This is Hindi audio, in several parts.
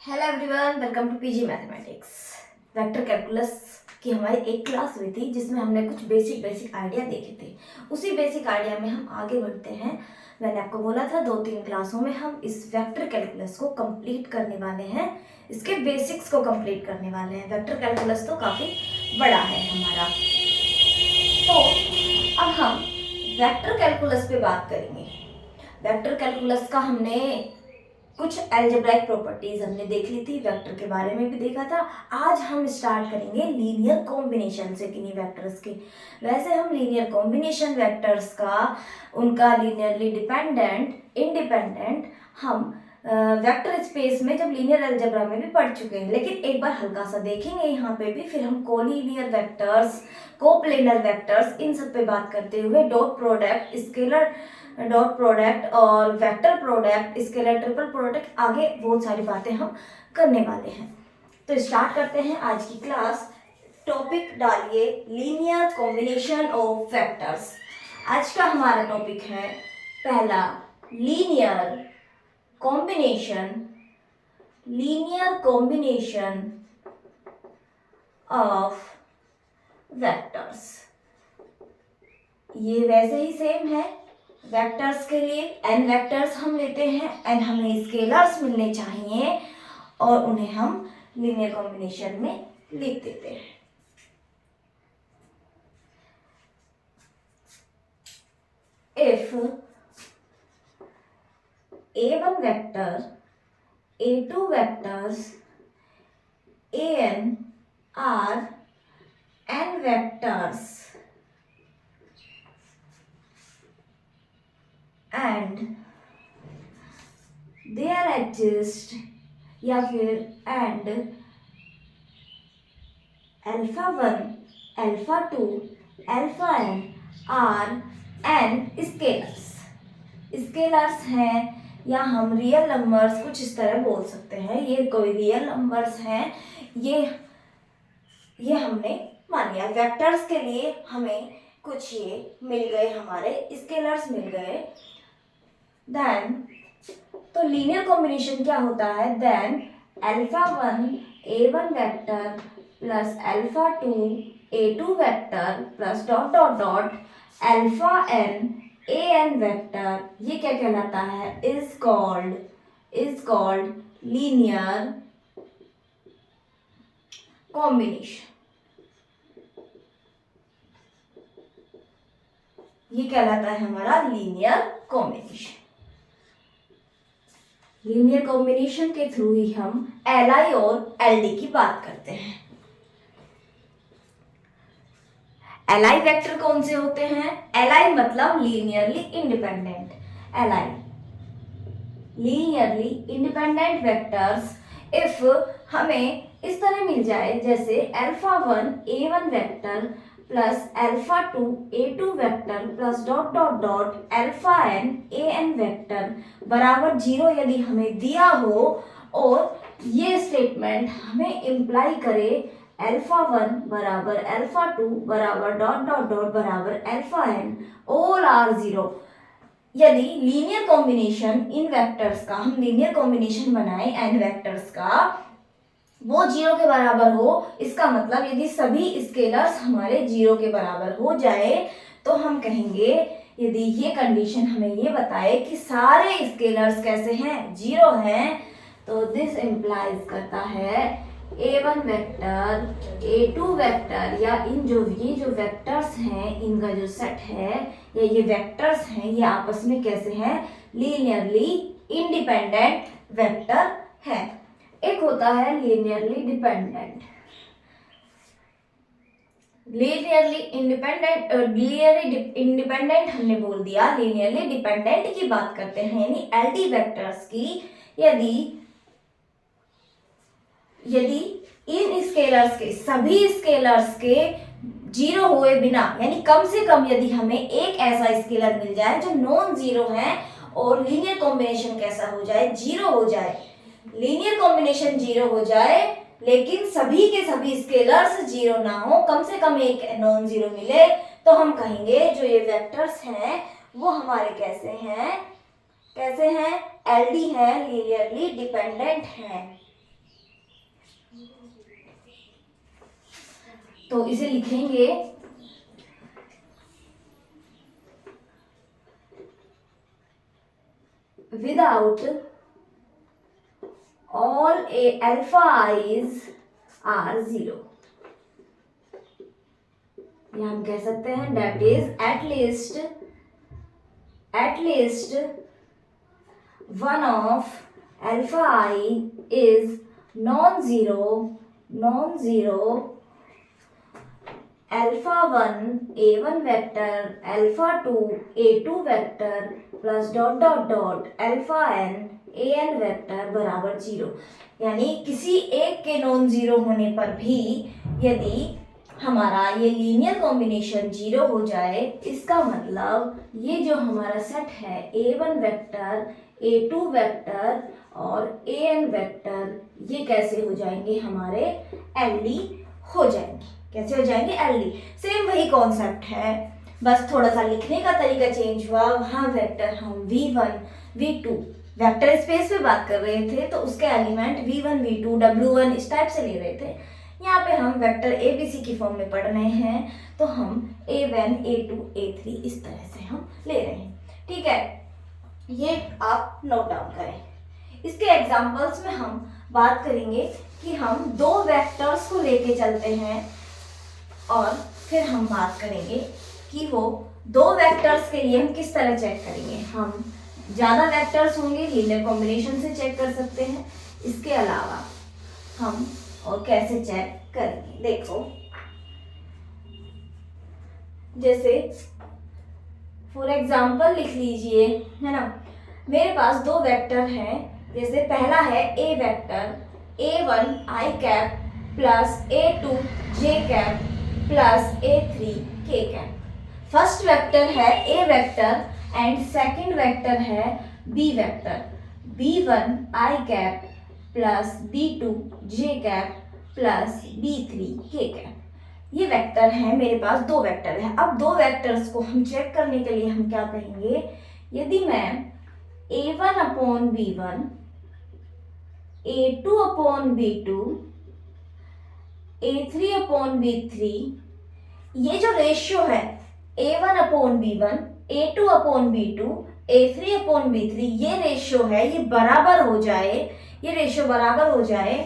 Hello everyone, welcome to PG mathematics. Vector calculus की हमारी एक क्लास हुई थी जिसमें हमने कुछ बेसिक आइडिया देखे थे। उसी बेसिक आइडिया में हम आगे बढ़ते हैं। मैंने आपको बोला था 2-3 क्लासों में हम इस वेक्टर कैलकुलस को कंप्लीट करने वाले हैं, इसके बेसिक्स को कंप्लीट करने वाले हैं। वेक्टर कैलकुलस तो काफ़ी बड़ा है हमारा, तो अब हम वेक्टर कैलकुलस पे बात करेंगे। वेक्टर कैलकुलस का हमने कुछ एल्जेब्राइक प्रॉपर्टीज हमने देख ली थी, वेक्टर के बारे में भी देखा था। आज हम स्टार्ट करेंगे लीनियर कॉम्बिनेशन से किन्हीं वेक्टर्स के। वैसे हम लीनियर कॉम्बिनेशन वेक्टर्स का, उनका लीनियरली डिपेंडेंट इंडिपेंडेंट हम वेक्टर स्पेस में जब लीनियर अलजेब्रा में भी पढ़ चुके हैं, लेकिन एक बार हल्का सा देखेंगे यहाँ पे भी। फिर हम कोलिनियर वेक्टर्स, कोप्लेनर वेक्टर्स, इन सब पे बात करते हुए dot product, scalar dot product और vector product, scalar triple product, आगे बहुत सारी बातें हम करने वाले हैं। तो स्टार्ट करते हैं आज की क्लास। टॉपिक डालिए लीनियर कॉम्बिनेशन ऑफ वेक्टर्स। आज का हमारा टॉपिक है पहला लीनियर कॉम्बिनेशन ऑफ वेक्टर्स। ये वैसे ही सेम है वेक्टर्स के लिए। n वेक्टर्स हम लेते हैं, n हमें स्केलर्स मिलने चाहिए और उन्हें हम लीनियर कॉम्बिनेशन में लिख देते हैं। If a1 vector, a2 vectors, an are n vectors and there exist या फिर and alpha 1, alpha 2, alpha n are n scalars. Scalars हैं या हम रियल नंबर्स कुछ इस तरह बोल सकते हैं। ये कोई रियल नंबर्स हैं, ये हमने मान लिया। वेक्टर्स के लिए हमें कुछ ये मिल गए, हमारे स्केलर्स मिल गए। देन तो लीनियर कॉम्बिनेशन क्या होता है? Then alpha 1 a1 vector plus alpha 2 a2 vector plus dot dot dot alpha n an vector, ये क्या कहलाता है? Is called linear combination. ये कहलाता है हमारा लीनियर कॉम्बिनेशन। लीनियर कॉम्बिनेशन के थ्रू ही हम Li और Ld की बात करते हैं। Li वेक्टर कौन से होते हैं? Li मतलब linearly independent. Li linearly independent vectors if हमें इस तरह मिल जाए, जैसे alpha 1 a1 vector plus alpha 2 a2 vector plus dot dot dot alpha n an vector बराबर 0 यदि हमें दिया हो और ये स्टेटमेंट हमें इम्प्लाई करे alpha 1 बराबर alpha 2 बराबर डॉट डॉट डॉट बराबर alpha n ऑल आर 0। यदि लीनियर कॉम्बिनेशन इन वेक्टर्स का, हम लीनियर कॉम्बिनेशन बनाए n वेक्टर्स का, वो 0 के बराबर हो, इसका मतलब यदि सभी स्केलर्स हमारे 0 के बराबर हो जाए, तो हम कहेंगे, यदि ये कंडीशन हमें ये बताए कि सारे स्केलर्स कैसे हैं? 0 हैं, तो दिस इम्प्लाइज करता है a1 वेक्टर, a2 वेक्टर या ये जो वेक्टर्स हैं, इनका जो सेट है या ये वेक्टर्स हैं, ये आपस में कैसे हैं? लीनियरली इंडिपेंडेंट वेक्टर है। एक होता है लीनियरली डिपेंडेंट। लीनियरली इंडिपेंडेंट हमने बोल दिया, लीनियरली डिपेंडेंट की बात करते हैं, यानी एलडी वेक्टर्स की। यदि इन स्केलर्स के, सभी स्केलर्स के 0 हुए बिना, यानी कम से कम यदि हमें एक ऐसा स्केलर मिल जाए जो नॉन जीरो है और लीनियर कॉम्बिनेशन कैसा हो जाए? 0 हो जाए। लीनियर कॉम्बिनेशन 0 हो जाए लेकिन सभी के सभी स्केलर्स 0 ना हो, कम से कम एक नॉन जीरो मिले, तो हम कहेंगे जो ये वेक्टर्स हैं वो हमारे कैसे हैं? एलडी हैं, लीनियरली डिपेंडेंट हैं। तो इसे लिखेंगे without all alpha i's are 0। या हम कह सकते हैं that is at least one of alpha i is non zero alpha 1 a1 vector alpha 2 a2 vector plus dot dot dot alpha n an vector बराबर 0। यानी किसी एक के नॉन जीरो होने पर भी यदि हमारा ये लीनियर कॉम्बिनेशन 0 हो जाए, इसका मतलब ये जो हमारा सेट है a1 वेक्टर a2 वेक्टर और an वेक्टर, ये कैसे हो जाएंगे, हमारे LD हो जाएंगे। कैसे हो जाएंगे, LD। सेम वही कॉन्सेप्ट है, बस थोड़ा सा लिखने का तरीका चेंज हुआ। वहाँ वेक्टर हम v1 v2 वेक्टर स्पेस पे बात कर रहे थे, तो उसके एलिमेंट v1 v2 w1 इस टाइप से ले रहे थे। यहाँ पे हम वेक्टर abc की फॉर्म में पढ़ रहे हैं, तो हम a1 a2 a3 इस तरह से हम ले रहे हैं। ठीक है, ये आप नोट डाउन करें। इसके एग्जांपल्स में हम बात करेंगे कि हम दो वेक्टर्स को लेके चलते हैं और फिर हम बात करेंगे कि वो दो वेक्टर्स के लिए हम किस तरह चेक करेंगे। हम ज़्यादा वेक्टर्स होंगे लीनियर कॉम्बिनेशन से चेक कर सकते हैं, इसके अलावा हम और कैसे चेक करेंगे। देखो, जैसे फॉर एग्जाम्पल लिख लीजिए, है ना, मेरे पास दो वेक्टर हैं। जैसे पहला है A vector a1 i cap plus a2 j cap plus a3 k cap. First vector है a vector and second vector है b vector b1 i cap plus b2 j cap plus b3 k cap. ये वेक्टर है, मेरे पास दो वेक्टर है। अब दो वेक्टर्स को हम चेक करने के लिए हम क्या कहेंगे, यदि मैं a1 upon b1 a2 upon b2 a3 upon b3, ये जो रेशियो है a1 upon b1 a2 upon b2 a3 upon b3, ये रेशियो है, ये बराबर हो जाए, ये रेशियो बराबर हो जाए,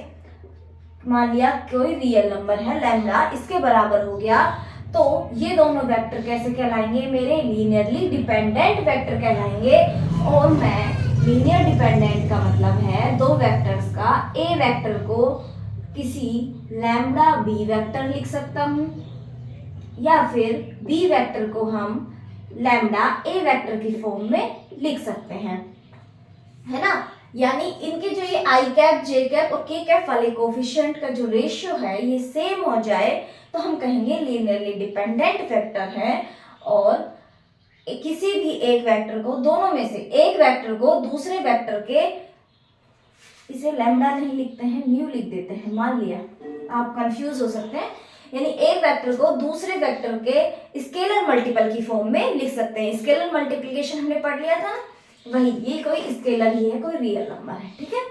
मान लिया कोई रियल नंबर है लैम्डा, इसके बराबर हो गया, तो ये दोनों वेक्टर कैसे कहलाएंगे, मेरे लीनियरली डिपेंडेंट वेक्टर कहलाएंगे। और मैं लीनियर डिपेंडेंट का मतलब है दो वेक्टर्स का, ए वेक्टर को किसी लैम्डा बी वेक्टर लिख सकता हूँ, या फिर बी वेक्टर को हम लैम्डा ए वेक्टर की फॉर्म में लिख सकते हैं, है ना। यानी इनके जो ये आई कैप जे कैप और के कैप वाले कोफिशिएंट का जो रेशियो है ये सेम हो जाए, तो हम कहेंगे लीनियरली डिपेंडेंट वेक्टर है। और किसी भी एक वेक्टर को, दोनों में से एक वेक्टर को दूसरे वेक्टर के, इसे लैम्डा नहीं लिखते हैं, म्यू लिख देते हैं, मान लिया, आप कंफ्यूज हो सकते हैं। यानी एक वेक्टर को दूसरे वेक्टर के स्केलर मल्टीपल की फॉर्म में लिख सकते हैं। स्केलर मल्टीप्लिकेशन हमने पढ़ लिया था, वही, ये कोई स्केलर ही है, कोई रियल नंबर है, ठीक है।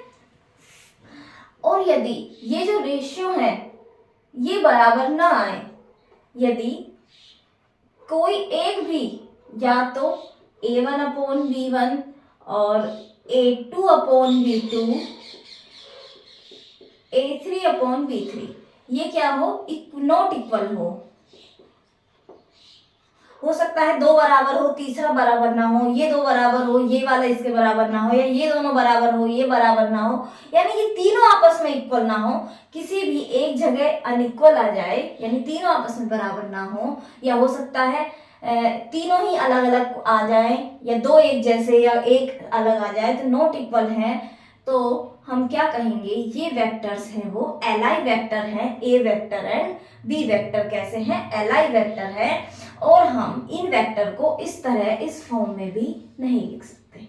और यदि ये जो रेशियो है ये बराबर ना आए, यदि कोई एक भी, या तो a1 अपॉन b1 और a2 upon b2 a3 upon b3, ये क्या हो, नॉट इक्वल हो सकता है दो बराबर हो, तीसरा बराबर ना हो, ये दो बराबर हो, ये वाला इसके बराबर ना हो, या ये दोनों बराबर हो, ये बराबर ना हो, यानी ये तीनों आपस में इक्वल ना हो, किसी भी एक जगह अनइक्वल आ जाए, यानी तीनों आपस में बराबर ना हो, या हो सकता है तीनों ही अलग अलग आ जाए, या दो एक जैसे या एक अलग आ जाए, तो नॉट इक्वल है, तो हम क्या कहेंगे, ये वेक्टर्स हैं वो एलाई वेक्टर हैं, A vector and B vector कैसे हैं, एलाई वेक्टर है। और हम इन वेक्टर को इस तरह इस फॉर्म में भी नहीं लिख सकते।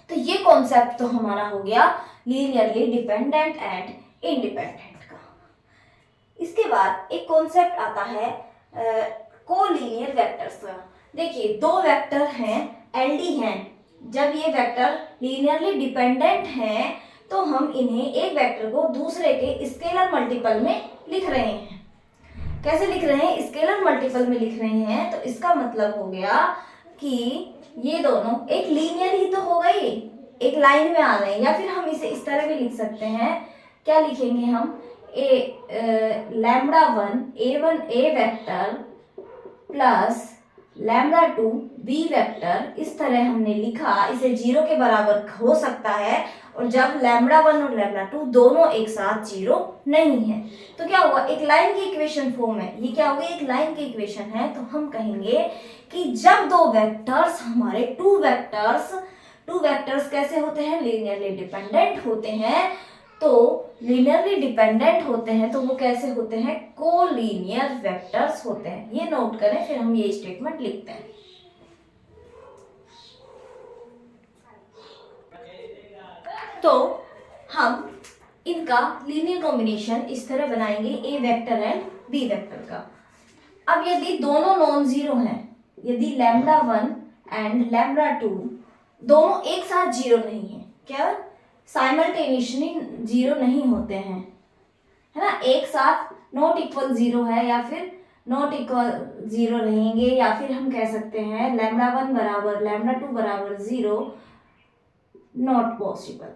तो ये कॉन्सेप्ट तो हमारा हो गया लीनियरली डिपेंडेंट एंड इंडिपेंडेंट का। इसके बाद एक कॉन्सेप्ट आता है कोलिनियर वेक्टर्स का। देखिए, दो वेक्टर हैं, एलडी हैं, जब ये वेक्टर लीनियरली डिपेंडेंट हैं तो हम इन्हें, एक वेक्टर को दूसरे के स्केलर मल्टीपल में लिख रहे हैं, कैसे लिख रहे हैं, स्केलर मल्टीपल में लिख रहे हैं, तो इसका मतलब हो गया कि ये दोनों एक लीनियर ही तो हो गई, एक लाइन में आ गए। या फिर हम इसे इस तरह भी लिख सकते हैं, क्या लिखेंगे हम, lambda one A vector plus lambda two B vector, इस तरह हमने लिखा। इसे 0 के बराबर हो सकता है, और जब लैम्बडा वन और लैम्बडा टू दोनों एक साथ 0 नहीं है, तो क्या हुआ, एक लाइन की इक्वेशन फॉर्म है। ये क्या होगी, एक लाइन की इक्वेशन है। तो हम कहेंगे कि जब दो वेक्टर्स हमारे टू वेक्टर्स कैसे होते हैं, लीनियरली डिपेंडेंट होते हैं। तो लीनियरली डिपेंडेंट होते हैं तो वो कैसे होते हैं, कोलीनियर वेक्टर्स होते हैं। ये नोट करें, फिर हम ये स्टेटमेंट लिखते हैं। तो हम इनका लीनियर कॉम्बिनेशन इस तरह बनाएंगे, ए वेक्टर एंड बी वेक्टर का। अब यदि दोनों नॉन जीरो हैं, यदि lambda one and lambda to दोनों एक साथ 0 नहीं है, क्या साइमल्टेनियसली 0 नहीं होते हैं, है ना, एक साथ नॉट इक्वल 0 है या फिर नॉट इक्वल 0 रहेंगे, या फिर हम कह सकते हैं लैम्बडा वन बराबर लैम्बडा टू बराबर 0, नॉट पॉसिबल।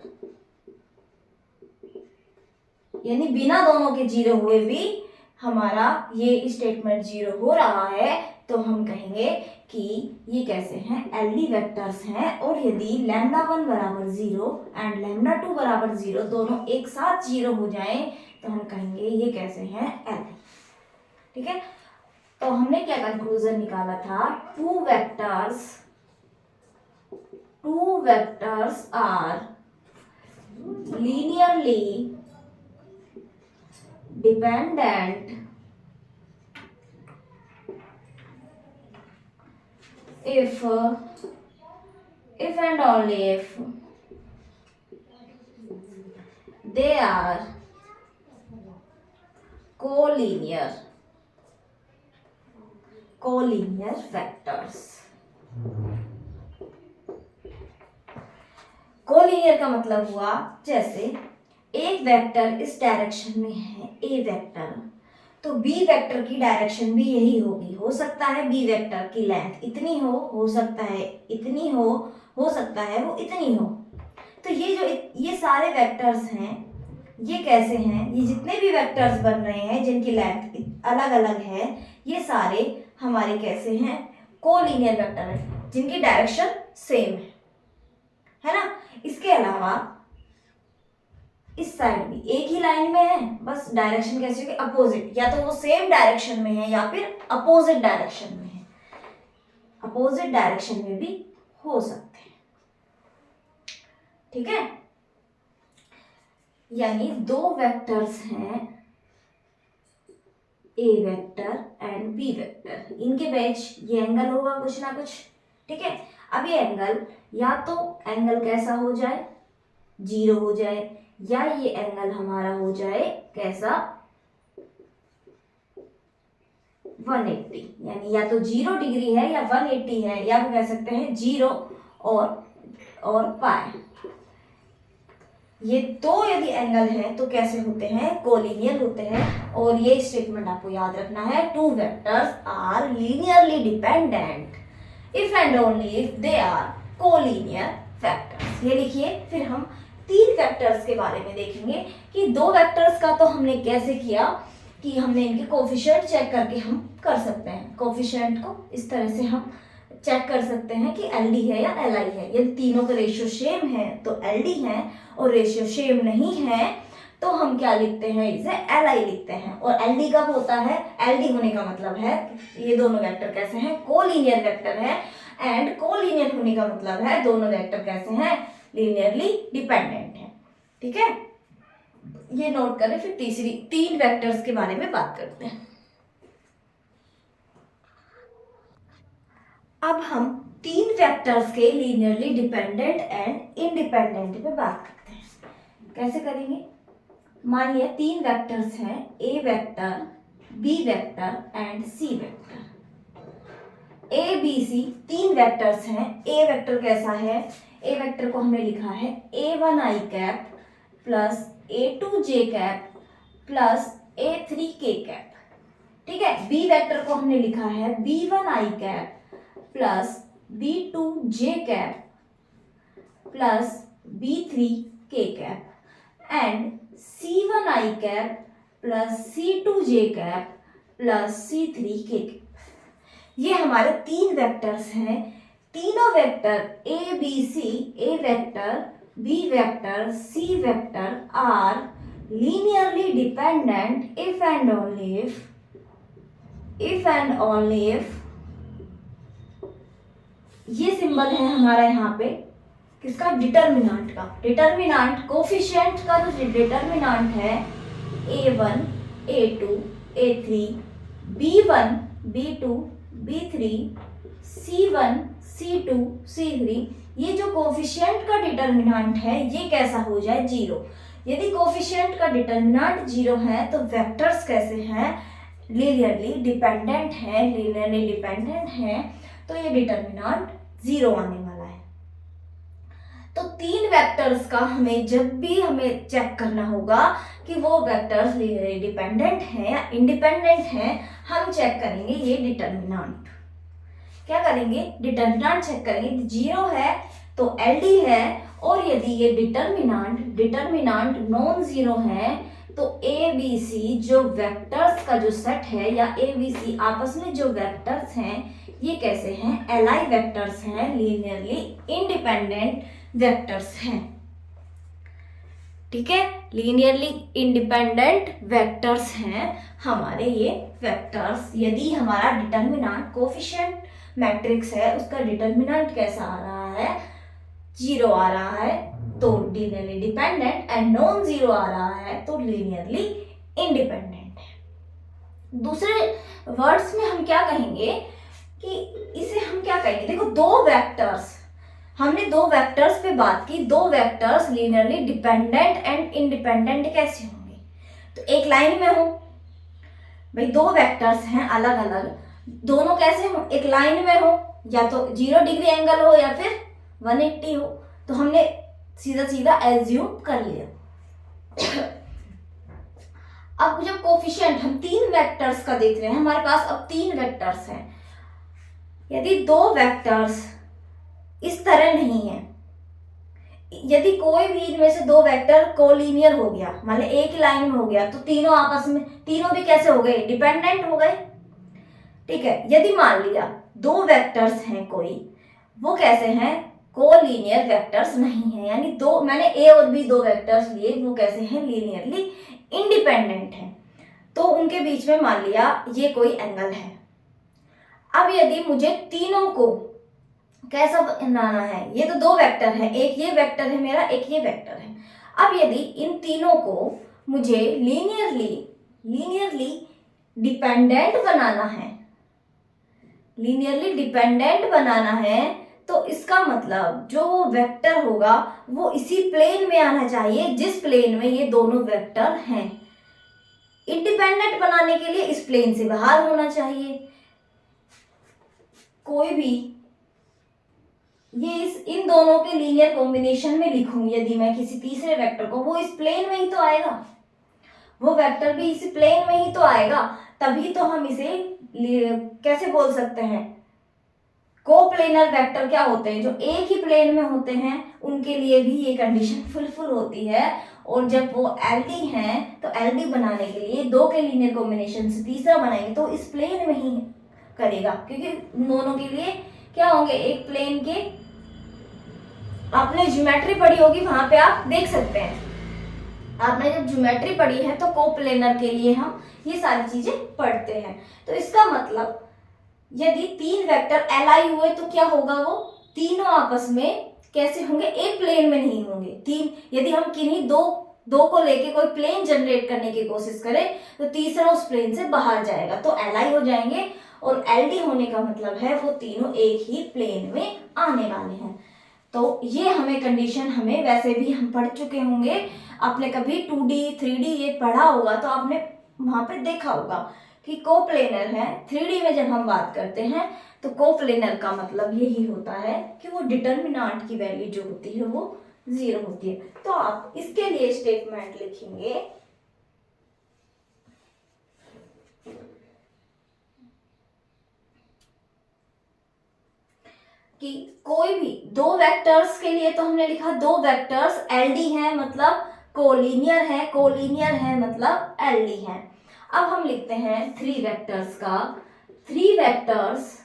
यानी बिना दोनों के 0 हुए भी हमारा ये स्टेटमेंट 0 हो रहा है, तो हम कहेंगे कि ये कैसे हैं, एलडी वेक्टर्स हैं। और यदि लैम्बडा वन बराबर 0 एंड लैम्बडा टू बराबर 0 दोनों एक साथ 0 हो जाएं, तो हम कहेंगे ये कैसे हैं, एलडी। ठीक है, तो हमने क्या कंक्लूजन निकाला था, two vectors are linearly dependent if and only if they are collinear vectors। Collinear का मतलब हुआ, जैसे एक वेक्टर इस डायरेक्शन में है, ए वेक्टर, तो बी वेक्टर की डायरेक्शन भी यही होगी। हो सकता है बी वेक्टर की लेंथ इतनी हो सकता है इतनी हो सकता है वो इतनी हो। तो ये सारे वेक्टर्स हैं, ये कैसे हैं, ये जितने भी वेक्टर्स बन रहे हैं जिनकी लेंथ अलग अलग है, ये सारे हमारे कैसे हैं, कोलिनियर वेक्टर हैं, जिनकी डायरेक्शन सेम है ना। इसके अलावा इस साइड भी एक ही लाइन में है, बस डायरेक्शन कैसी होगी, अपोजिट, या तो वो सेम डायरेक्शन में है या फिर अपोजिट डायरेक्शन में है। अपोजिट डायरेक्शन में भी हो सकते हैं। ठीक है, यानी दो वेक्टर्स हैं, A vector and B vector, इनके बीच ये एंगल होगा कुछ ना कुछ। ठीक है, अब ये एंगल या तो एंगल कैसा हो जाए, 0 हो जाए, या ये एंगल हमारा हो जाए कैसा, 180, यानी या तो 0 डिग्री है या 180 है, या फिर कह सकते हैं 0 और पाई। ये दो यदि एंगल है तो कैसे होते हैं, कोलिनियर होते हैं। और ये स्टेटमेंट आपको याद रखना है, two vectors are linearly dependent if and only if they are collinear vectors. ये लिखिए। फिर हम 3 वेक्टर्स के बारे में देखेंगे कि 2 वेक्टर्स का तो हमने कैसे किया कि हमने इनके कोफिशिएंट चेक करके हम कर सकते हैं। कोफिशिएंट को इस तरह से हम चेक कर सकते हैं कि एलडी है या एलआई है। यदि तीनों का रेशियो सेम है तो एलडी है, और रेशियो सेम नहीं है तो हम क्या लिखते हैं, इसे एलआई लिखते हैं। और एलडी कब होता है, एलडी होने का मतलब है ये दोनों वेक्टर कैसे हैं, कोलिनियर वेक्टर है। एंड कोलिनियर होने का मतलब है दोनों वेक्टर कैसे हैं, लीनियरली डिपेंडेंट है। ठीक है, ये नोट करें। फिर 3 वेक्टर्स के बारे में बात करते हैं। अब हम 3 वेक्टर्स के लीनियरली डिपेंडेंट एंड इंडिपेंडेंट पे बात करते हैं। कैसे करेंगे, मानिए 3 वेक्टर्स हैं, A vector, B vector and C vector. A B C 3 vectors हैं। ए वेक्टर कैसा है, ए वेक्टर को हमने लिखा है a1i cap plus a2j cap plus a3k cap. ठीक है, बी वेक्टर को हमने लिखा है b1i plus b2j plus b3k and c1i plus c2j plus c3k। ये हमारे तीन वेक्टर्स हैं। तीनों vector A B C, A vector, B vector, C vector are linearly dependent if and only if ये सिंबल है हमारा यहाँ पे किसका, डिटर्मिनांट का। डिटर्मिनांट कोफिशिएंट का जो डिटर्मिनांट है a1, a2, a3, b1, b2, b3, c1, c2, c3, ये जो कोफिशिएंट का डिटर्मिनांट है ये कैसा हो जाए, जीरो। यदि कोफिशिएंट का डिटर्मिनांट जीरो है तो वेक्टर्स कैसे हैं, लीनियरली डिपेंडेंट है। लीनियरली डिपेंडेंट है तो ये डिटर्मिनांट जीरो आने वाला है। तो तीन वेक्टर्स का हमें जब भी हमें चेक करना होगा कि वो वेक्टर्स लीनियरली डिपेंडेंट हैं या इंडिपेंडेंट हैं, हम चेक करेंगे ये डिटर्मिनांट। क्या करेंगे, डिटर्मिनांट चेक करेंगे। जीरो है तो एलडी है, और यदि ये डिटर्मिनांट नॉन जीरो है तो ए बी सी जो वेक्टर्स का जो सेट है या ए बी सी आपस में जो वेक्टर्स हैं ये कैसे हैं, एलाई वेक्टर्स हैं, लीनियरली इंडिपेंडेंट वेक्टर्स हैं। ठीक है, लीनियरली इंडिपेंडेंट वेक्टर्स हैं हमारे ये वेक्टर्स। यदि हमारा डिटर्मिनांट कोफिशिएंट मैट्रिक्स है उसका डिटर्मिनांट कैसा आ रहा है, जीरो आ रहा है तो linearly dependent, and non zero आ रहा है तो लीनियरली इंडिपेंडेंट है। दूसरे वर्ड्स में हम क्या कहेंगे कि इसे हम क्या कहेंगे, देखो दो वेक्टर्स, हमने दो वेक्टर्स पे बात की। दो vectors linearly dependent and independent कैसे होंगे, तो एक लाइन में हो भाई, दो वेक्टर्स हैं अलग अलग, दोनों कैसे हो, एक लाइन में हो, या तो 0 डिग्री एंगल हो या फिर 180 हो, तो हमने सीधा सीधा एज्यूम कर लिया। अब जब कोफिशिएंट हम तीन वेक्टर्स का देख रहे हैं, हमारे पास अब तीन वेक्टर्स हैं। यदि दो वेक्टर्स इस तरह नहीं है, यदि कोई भी इनमें से दो वेक्टर कोलिनियर हो गया, मान लीजिए एक ही लाइन में हो गया, तो तीनों आपस में, तीनों भी कैसे हो गए, डिपेंडेंट हो गए। ठीक है, यदि मान लिया दो वेक्टर्स हैं कोई, वो कैसे हैं, कोलिनियर वेक्टर्स नहीं है, यानी दो, मैंने ए और बी दो वेक्टर्स लिए, वो कैसे हैं, लीनियरली इंडिपेंडेंट हैं। तो उनके बीच में मान लिया ये कोई एंगल है। अब यदि मुझे तीनों को कैसा बनाना है, ये तो दो वेक्टर है, एक ये वेक्टर है मेरा, एक ये वेक्टर है। अब यदि इन तीनों को मुझे लीनियरली डिपेंडेंट बनाना है, तो इसका मतलब जो वेक्टर होगा वो इसी प्लेन में आना चाहिए जिस प्लेन में ये दोनों वेक्टर हैं। इंडिपेंडेंट बनाने के लिए इस प्लेन से बाहर होना चाहिए। कोई भी ये इन दोनों के लीनियर कॉम्बिनेशन में लिखूं, यदि मैं किसी तीसरे वेक्टर को, वो इस प्लेन में ही तो आएगा, वो वेक्टर भी इसी प्लेन में ही तो आएगा, तभी तो हम इसे कैसे बोल सकते हैं, कोप्लेनर वेक्टर क्या होते हैं, जो एक ही प्लेन में होते हैं उनके लिए भी ये कंडीशन फुलफिल होती है। और जब वो एलडी हैं तो एलडी बनाने के लिए दो के लीनियर कॉम्बिनेशन से तीसरा बनाएंगे तो इस प्लेन में ही करेगा, क्योंकि दोनों के लिए क्या होंगे, एक प्लेन के, आपने ज्योमेट्री पढ़ी होगी वहां पे आप देख सकते हैं, आपने जब ज्योमेट्री पढ़ी है तो कोप्लेनर के लिए हम ये सारी चीजें पढ़ते हैं। तो इसका मतलब यदि तीन वेक्टर एलाई हुए तो क्या होगा, वो तीनों आपस में कैसे होंगे, एक प्लेन में नहीं होंगे। तीन, यदि हम किन्हीं दो को लेके कोई प्लेन जनरेट करने की कोशिश करें तो तीसरा उस प्लेन से बाहर जाएगा, तो एलाई हो जाएंगे। और एलडी होने का मतलब है वो तीनों एक ही प्लेन में आने वाले हैं। तो ये हमें कंडीशन, हमें वैसे भी हम पढ़ चुके होंगे, आपने कभी 2D 3D ये पढ़ा होगा तो आपने वहां पे देखा होगा कि कोप्लेनर है। 3D में जब हम बात करते हैं तो कोप्लेनर का मतलब यही होता है कि वो डिटर्मिनांट की वैल्यू जो होती है वो 0 होती है। तो आप इसके लिए स्टेटमेंट लिखेंगे, कि कोई भी दो वेक्टर्स के लिए तो हमने लिखा दो वेक्टर्स एलडी हैं मतलब कोलिनियर है, कोलिनियर है मतलब एलडी है। अब हम लिखते हैं थ्री वेक्टर्स का, three vectors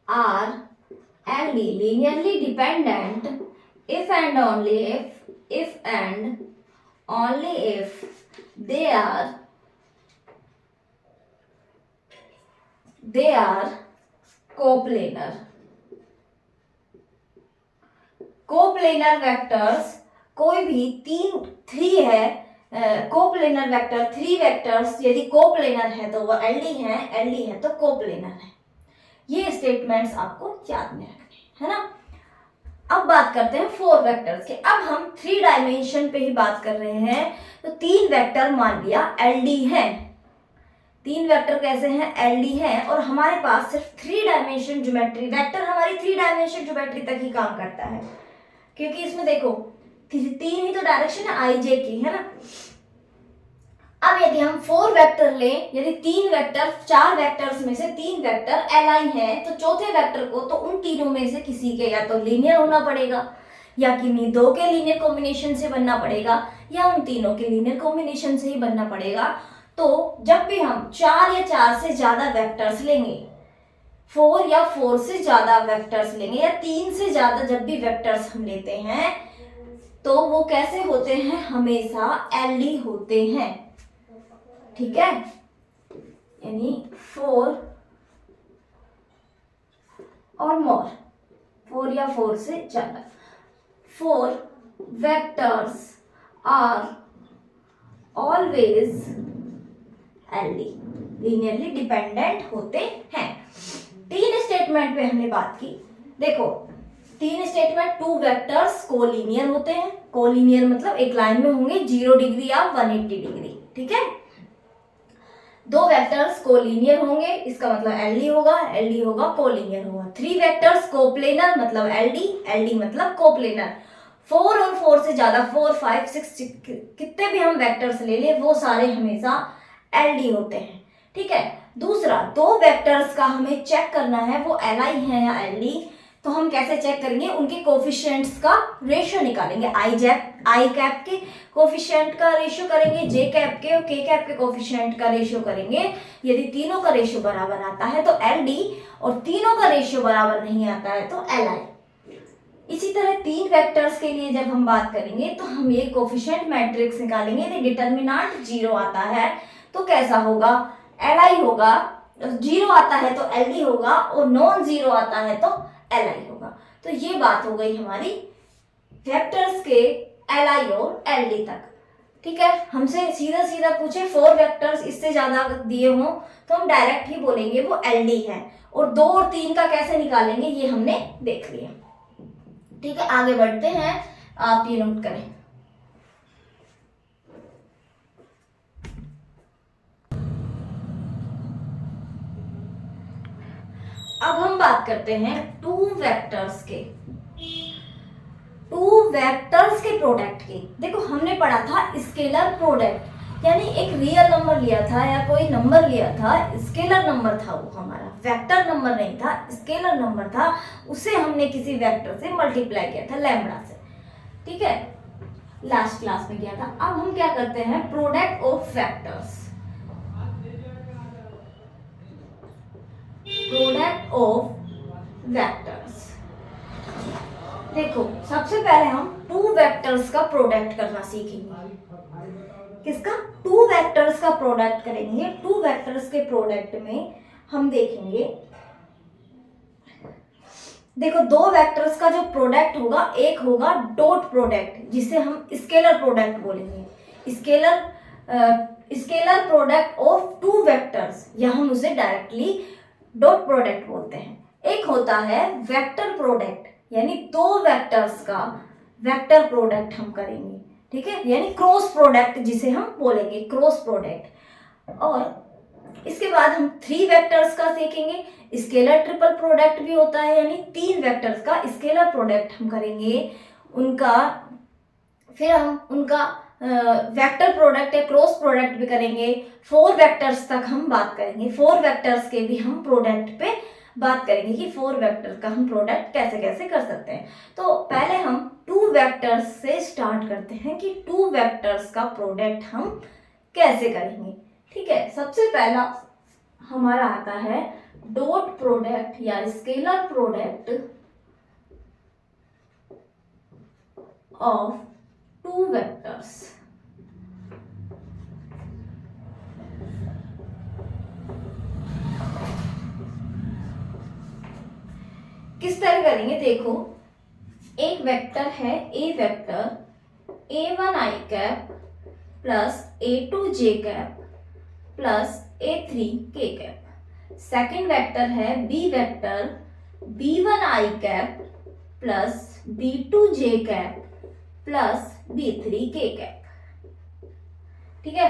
are LD linearly dependent if and only if they are coplanar। Coplanar vectors कोई भी थ्री है, कोप्लेनर वेक्टर थ्री वेक्टर्स यदि कोप्लेनर है तो वो एलडी है तो कोप्लेनर है। ये स्टेटमेंट्स आपको याद में रखने है ना। अब बात करते हैं फोर वेक्टर्स के। अब हम थ्री डायमेंशन पे ही बात कर रहे हैं, तो तीन वेक्टर मान लिया एलडी है, तीन वेक्टर कैसे हैं एलडी है, और हमारे पास सिर्फ थ्री डायमेंशन ज्योमेट्री, वेक्टर हमारी थ्री डायमेंशन ज्योमेट्री तक ही काम करता है, क्योंकि इसमें देखो तीन ही तो डायरेक्शन है आई जे की, है ना। अब यदि हम फोर वेक्टर लें, यदि तीन वेक्टर, चार वेक्टर्स में से तीन वेक्टर एलाइन है, तो चौथे वेक्टर को तो उन तीनों में से किसी के या तो लीनियर होना पड़ेगा, या किन्हीं दो के लीनियर कॉम्बिनेशन से बनना पड़ेगा, या उन तीनों के लीनियर कॉम्बिनेशन से ही बनना पड़ेगा। तो जब भी हम चार या चार से ज्यादा वेक्टर्स लेंगे, फोर या फोर से ज्यादा वेक्टर्स लेंगे, या तीन से ज्यादा जब भी वेक्टर्स हम लेते हैं, तो वो कैसे होते हैं, हमेशा एलडी होते हैं, ठीक है। यानी फोर और मोर, फोर या फोर से ज्यादा, four vectors are always LD, linearly dependent होते हैं। तीन स्टेटमेंट पे हमने बात की, देखो तीन स्टेटमेंट, टू वेक्टर्स कोलिनियर होते हैं, कोलिनियर मतलब एक लाइन में होंगे 0 डिग्री या 180 डिग्री, ठीक है। दो वेक्टर्स कोलिनियर होंगे, इसका मतलब एलडी होगा कोलिनियर होगा। थ्री वेक्टर्स कोप्लेनर मतलब एलडी मतलब कोप्लेनर। फोर और फोर से ज्यादा, 4, 5, 6 कितने भी हम वेक्टर्स ले ले, वो सारे हमेशा एलडी होते हैं, ठीक है। दूसरा, दो वेक्टर्स का हमें चेक करना है वो एलआई है या एलडी, तो हम कैसे चेक करेंगे, उनके कोफिशिएंट्स का रेशियो निकालेंगे, आई कैप के कोफिशिएंट का रेशियो करेंगे, जे कैप के और के कैप के कोफिशिएंट का रेशियो करेंगे। यदि तीनों का रेशियो बराबर आता है तो एलडी, और तीनों का रेशियो बराबर नहीं आता है तो एलआई। इसी तरह तीन वेक्टर्स के लिए जब हम बात करेंगे तो हम ये कोफिशिएंट मैट्रिक्स निकालेंगे। यदि डिटर्मिनेंट 0 आता है तो कैसा होगा, एलआई होगा, 0 आता है तो एलडी होगा, और नॉन 0 आता है तो एलआई होगा। तो ये बात हो गई हमारी वेक्टर्स के एलआई और एलडी तक, ठीक है। हमसे सीधा सीधा पूछे फोर वेक्टर्स इससे ज्यादा दिए हों तो हम डायरेक्ट ही बोलेंगे वो एलडी है, और दो और तीन का कैसे निकालेंगे ये हमने देख लिया, ठीक है। आगे बढ़ते हैं, आप ये नोट करें। अब हम बात करते हैं टू वेक्टर्स के प्रोडक्ट की। देखो हमने पढ़ा था स्केलर प्रोडक्ट, यानी एक रियल नंबर लिया था या कोई नंबर लिया था, स्केलर नंबर था वो हमारा, वेक्टर नंबर नहीं था, स्केलर नंबर था, उसे हमने किसी वेक्टर से मल्टीप्लाई किया था लैम्बडा से, ठीक है, लास्ट क्लास में किया था। अब हम क्या करते हैं, product of vectors, product of vectors. देखो सबसे पहले हम टू वेक्टर्स का प्रोडक्ट करना सीखेंगे। किसका, टू वेक्टर्स का प्रोडक्ट करेंगे। टू वेक्टर्स के प्रोडक्ट में हम देखेंगे, देखो दो वेक्टर्स का जो प्रोडक्ट होगा, एक होगा डॉट प्रोडक्ट जिसे हम स्केलर प्रोडक्ट बोलेंगे, scalar product of two vectors, या हम उसे डायरेक्टली डॉट प्रोडक्ट बोलते हैं। एक होता है वेक्टर प्रोडक्ट, यानी दो वेक्टर्स का वेक्टर प्रोडक्ट हम करेंगे, ठीक है, यानी क्रॉस प्रोडक्ट जिसे हम बोलेंगे, क्रॉस प्रोडक्ट। और इसके बाद हम थ्री वेक्टर्स का सीखेंगे, स्केलर ट्रिपल प्रोडक्ट भी होता है, यानी तीन वेक्टर्स का स्केलर प्रोडक्ट हम करेंगे, फिर हम उनका वेक्टर प्रोडक्ट या क्रॉस प्रोडक्ट भी करेंगे, 4 वेक्टर्स तक हम बात करेंगे, 4 वेक्टर्स के भी हम प्रोडक्ट पे बात करेंगे कि 4 वेक्टर का हम प्रोडक्ट कैसे कैसे कर सकते हैं। तो पहले हम 2 वेक्टर्स से स्टार्ट करते हैं कि 2 वेक्टर्स का प्रोडक्ट हम कैसे करेंगे। ठीक है, सबसे पहला हमारा आता है डॉट प्रोडक्ट या स्केलर प्रोडक्ट ऑफ 2 वेक्टर्स। किस तरह करेंगे, देखो एक वेक्टर है A vector a1 i cap plus a2 j cap plus a3 k cap. Second vector है B vector b1 i cap plus b2 j cap plus b3 k cap. ठीक है,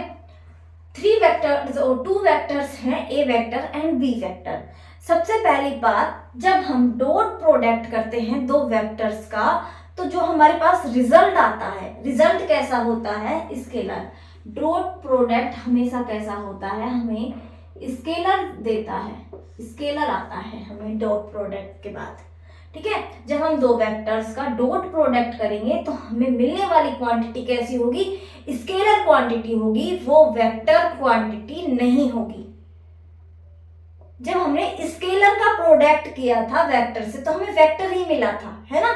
3 वेक्टर्स और 2 वेक्टर्स हैं A vector and B vector. सबसे पहली बात, जब हम डॉट प्रोडक्ट करते हैं 2 वेक्टर्स का, तो जो हमारे पास रिजल्ट आता है, रिजल्ट कैसा होता है, स्केलर। डॉट प्रोडक्ट हमेशा कैसा होता है, हमें स्केलर देता है, स्केलर आता है हमें डॉट प्रोडक्ट के बाद। ठीक है, जब हम 2 वेक्टर्स का डॉट प्रोडक्ट करेंगे तो हमें मिलने वाली क्वांटिटी कैसी होगी, स्केलर क्वांटिटी होगी, वो वेक्टर क्वांटिटी नहीं होगी। जब हमने स्केलर का प्रोडक्ट किया था वेक्टर से तो हमें वेक्टर ही मिला था, है ना।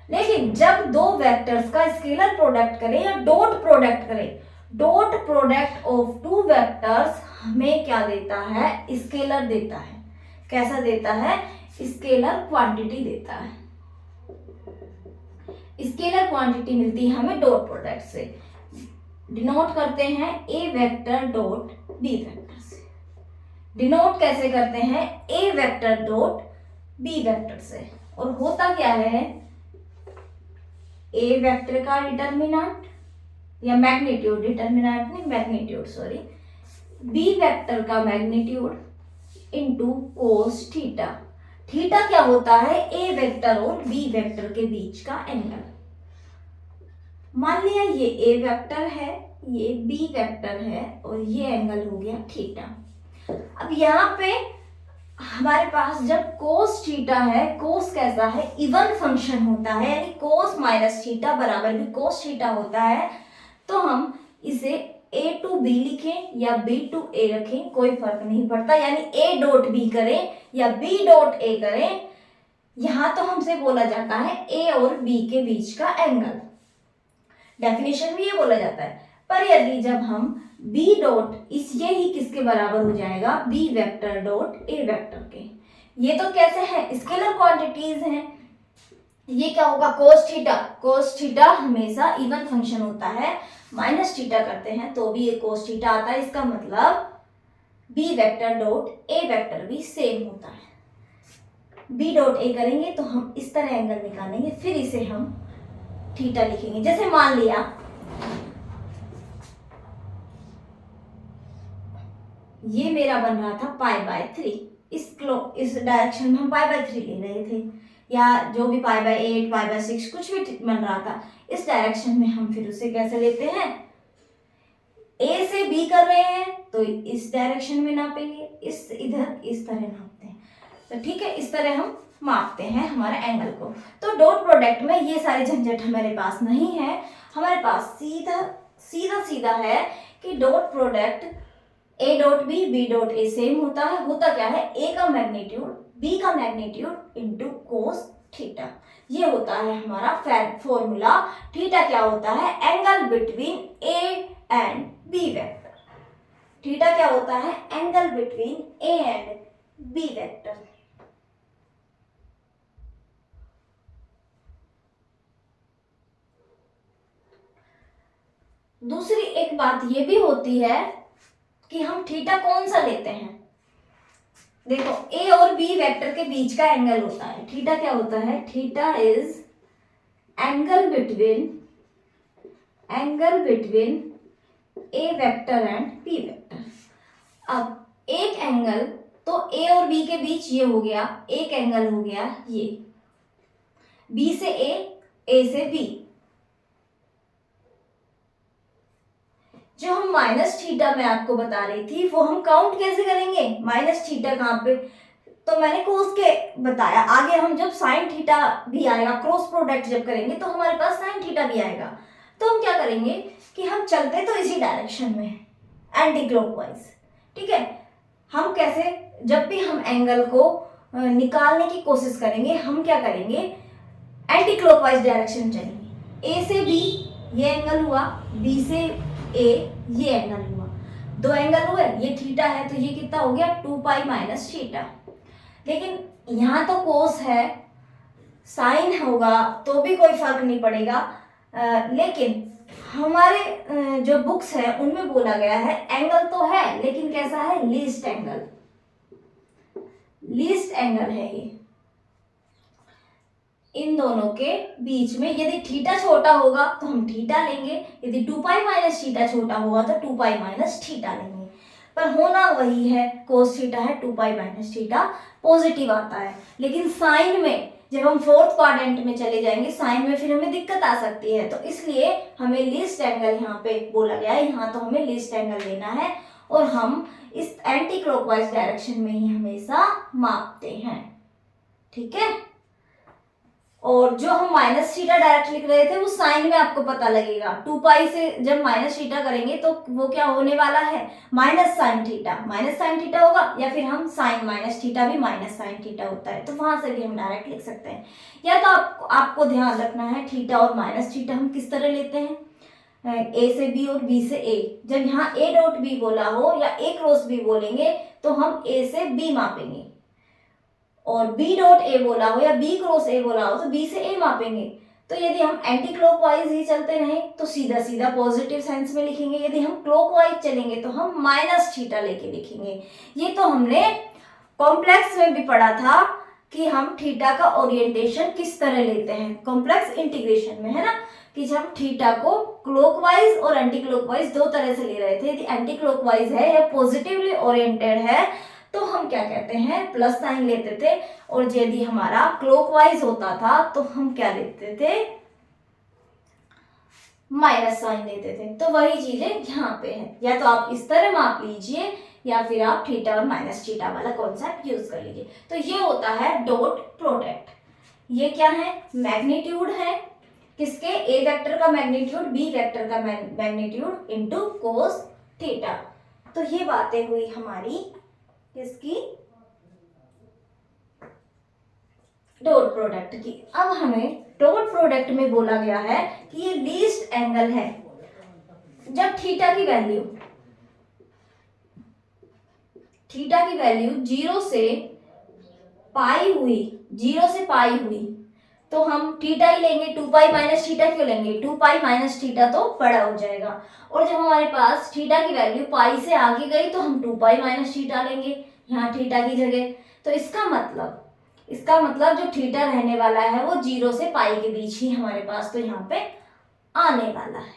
लेकिन जब 2 वेक्टर्स का स्केलर प्रोडक्ट करें या डॉट प्रोडक्ट करें, डॉट प्रोडक्ट ऑफ 2 वेक्टर्स हमें क्या देता है, स्केलर देता है। कैसा देता है, स्केलर क्वांटिटी देता है। स्केलर क्वांटिटी मिलती है हमें डॉट प्रोडक्ट से। डिनोट करते हैं A vector dot B vector से। डिनोट कैसे करते हैं, A vector dot B vector से। और होता क्या है, ए वेक्टर का डिटर्मिनेंट या मैग्नीट्यूड, डिटर्मिनेंट नहीं मैग्नीट्यूड सॉरी, बी वेक्टर का magnitude into cos theta. Theta क्या होता है, ए वेक्टर और बी वेक्टर के बीच का एंगल। मान लिया ये ए वेक्टर है, ये बी वेक्टर है और ये एंगल हो गया थीटा। अब यहाँ पे हमारे पास जब कोस थीटा है, कोस कैसा है, इवन फंक्शन होता है, यानी कोस माइनस थीटा बराबर भी कोस थीटा होता है। तो हम इसे a टू बी लिखें या b टू a रखें, कोई फर्क नहीं पड़ता, यानी a डॉट b करें या b डॉट a करें, यहां तो हमसे बोला जाता है a और b के बीच का एंगल। डेफिनेशन में ये बोला जाता है। पर यदि जब हम b डॉट, इस ये ही किसके बराबर हो जाएगा, b vector dot a vector के। ये तो कैसे है, स्केलर क्वांटिटीज हैं। ये क्या होगा, कोस थीटा। कोस थीटा हमेशा इवन फंक्शन होता है, माइनस थीटा करते हैं तो भी ये कोस थीटा आता है। इसका मतलब b vector dot a vector भी सेम होता है। b डॉट a करेंगे तो हम इस तरह एंगल निकालेंगे, फिर इसे हम थीटा लिखेंगे। जैसे मान लिया ये मेरा बन रहा था π/3, इस डायरेक्शन में हम π/3 ले रहे थे, या जो भी π/8 π/6 कुछ भी बन रहा था, इस डायरेक्शन में हम फिर उसे कैसे लेते हैं, ए से बी कर रहे हैं तो इस डायरेक्शन में नापेंगे, इस इधर इस तरह नापते हैं। तो ठीक है, इस तरह हम मापते हैं हमारे एंगल को। तो डॉट प्रोडक्ट में ये सारे झंझट हमारे पास नहीं है, हमारे पास सीधा सीधा सीधा है कि dot product A dot B dot A same होता है। होता क्या है, ए का मैग्नीट्यूड बी का मैग्नीट्यूड इंटू कोस थीटा, ये होता है हमारा फॉर्मूला। थीटा क्या होता है, angle between A and B vector. Theta क्या होता है, angle between A and B vector. दूसरी एक बात ये भी होती है कि हम थीटा कौन सा लेते हैं। देखो ए और बी वेक्टर के बीच का एंगल होता है, थीटा क्या होता है, theta is angle between A vector and B vector. अब एक एंगल तो ए और बी के बीच ये हो गया, एक एंगल हो गया ये, बी से ए से बी। जो हम माइनस थीटा मैं आपको बता रही थी वो हम काउंट कैसे करेंगे, माइनस थीटा कहाँ पे, तो मैंने कोस के बताया। आगे हम जब साइन थीटा भी आएगा, क्रॉस प्रोडक्ट जब करेंगे तो हमारे पास साइन थीटा भी आएगा। तो हम क्या करेंगे कि हम चलते तो इसी डायरेक्शन में, एंटी क्लॉकवाइज। ठीक है, हम कैसे, जब भी हम एंगल को निकालने की कोशिश करेंगे हम क्या करेंगे, एंटी क्लॉकवाइज डायरेक्शन चलेंगे। ए से बी ये एंगल हुआ, बी से ए ये एंगल हुआ, दो एंगल हुए, ये थीटा है तो ये कितना हो गया 2 पाई माइनस थीटा। लेकिन यहाँ तो कोस है, साइन होगा तो भी कोई फर्क नहीं पड़ेगा। लेकिन हमारे जो बुक्स है उनमें बोला गया है एंगल तो है लेकिन कैसा है, लीस्ट एंगल, लीस्ट एंगल है ये इन दोनों के बीच में। यदि थीटा छोटा होगा तो हम थीटा लेंगे, यदि 2 पाई माइनस थीटा छोटा होगा तो 2 पाई माइनस थीटा लेंगे। पर होना वही है, कोस थीटा है, 2 पाई माइनस थीटा पॉजिटिव आता है। लेकिन साइन में जब हम फोर्थ क्वाड्रेंट में चले जाएंगे साइन में फिर हमें दिक्कत आ सकती है, तो इसलिए हमें लीस्ट एंगल यहाँ पे बोला गया है, यहाँ तो हमें लीस्ट एंगल लेना है और हम इस एंटी क्लॉकवाइज डायरेक्शन में ही हमेशा मापते हैं। ठीक है, और जो हम माइनस थीटा डायरेक्ट लिख रहे थे वो साइन में आपको पता लगेगा। 2 पाई से जब माइनस थीटा करेंगे तो वो क्या होने वाला है, minus sine theta, minus sine theta होगा, या फिर हम साइन माइनस थीटा भी माइनस साइन थीटा होता है, तो वहां से भी हम डायरेक्ट लिख सकते हैं। या तो आपको ध्यान रखना है थीटा और माइनस थीटा हम किस तरह लेते हैं, ए से बी और बी से ए। जब यहाँ ए डॉट बी बोला हो या ए क्रॉस बी बोलेंगे तो हम ए से बी मापेंगे, और बी डॉट ए बोला हो या बी क्रॉस ए बोला हो तो बी से ए मापेंगे। तो यदि हम एंटी क्लॉकवाइज ही चलते रहें तो सीधा सीधा पॉजिटिव साइंस में लिखेंगे, यदि हम क्लॉकवाइज चलेंगे तो हम माइनस थीटा लेके लिखेंगे। ये तो हमने कॉम्प्लेक्स में भी पढ़ा था कि हम थीटा का ओरिएंटेशन किस तरह लेते हैं, कॉम्प्लेक्स इंटीग्रेशन में, है ना, कि जब हम थीटा को क्लॉकवाइज और एंटी क्लॉकवाइज दो तरह से ले रहे थे। यदि एंटी क्लॉकवाइज है या पॉजिटिवली ओरिएंटेड है तो हम क्या कहते हैं, प्लस साइन लेते थे, और यदि हमारा क्लॉकवाइज होता था तो हम क्या लेते थे, माइनस साइन लेते थे। तो वही चीजें यहाँ पे है, या तो आप इस तरह माप लीजिए या फिर आप थीटा और माइनस थीटा वाला कॉन्सेप्ट यूज कर लीजिए। तो ये होता है डॉट प्रोडक्ट। ये क्या है, मैग्नीट्यूड है किसके, ए वेक्टर का मैग्नीट्यूड बी वेक्टर का मैग्नीट्यूड इनटू कोस थीटा। तो ये बातें हुई हमारी किसकी, डॉट प्रोडक्ट की। अब हमें डॉट प्रोडक्ट में बोला गया है कि ये लीस्ट एंगल है जब थीटा की वैल्यू 0 से पाई हुई, 0 से पाई हुई तो हम थीटा ही लेंगे। 2 पाई माइनस थीटा क्यों लेंगे, 2 पाई माइनस थीटा तो बड़ा हो जाएगा, और जब हमारे पास थीटा की वैल्यू पाई से आगे गई तो हम 2 पाई माइनस थीटा लेंगे यहाँ थीटा की जगह। तो इसका मतलब जो थीटा रहने वाला है वो 0 से पाई के बीच ही हमारे पास तो यहाँ पे आने वाला है।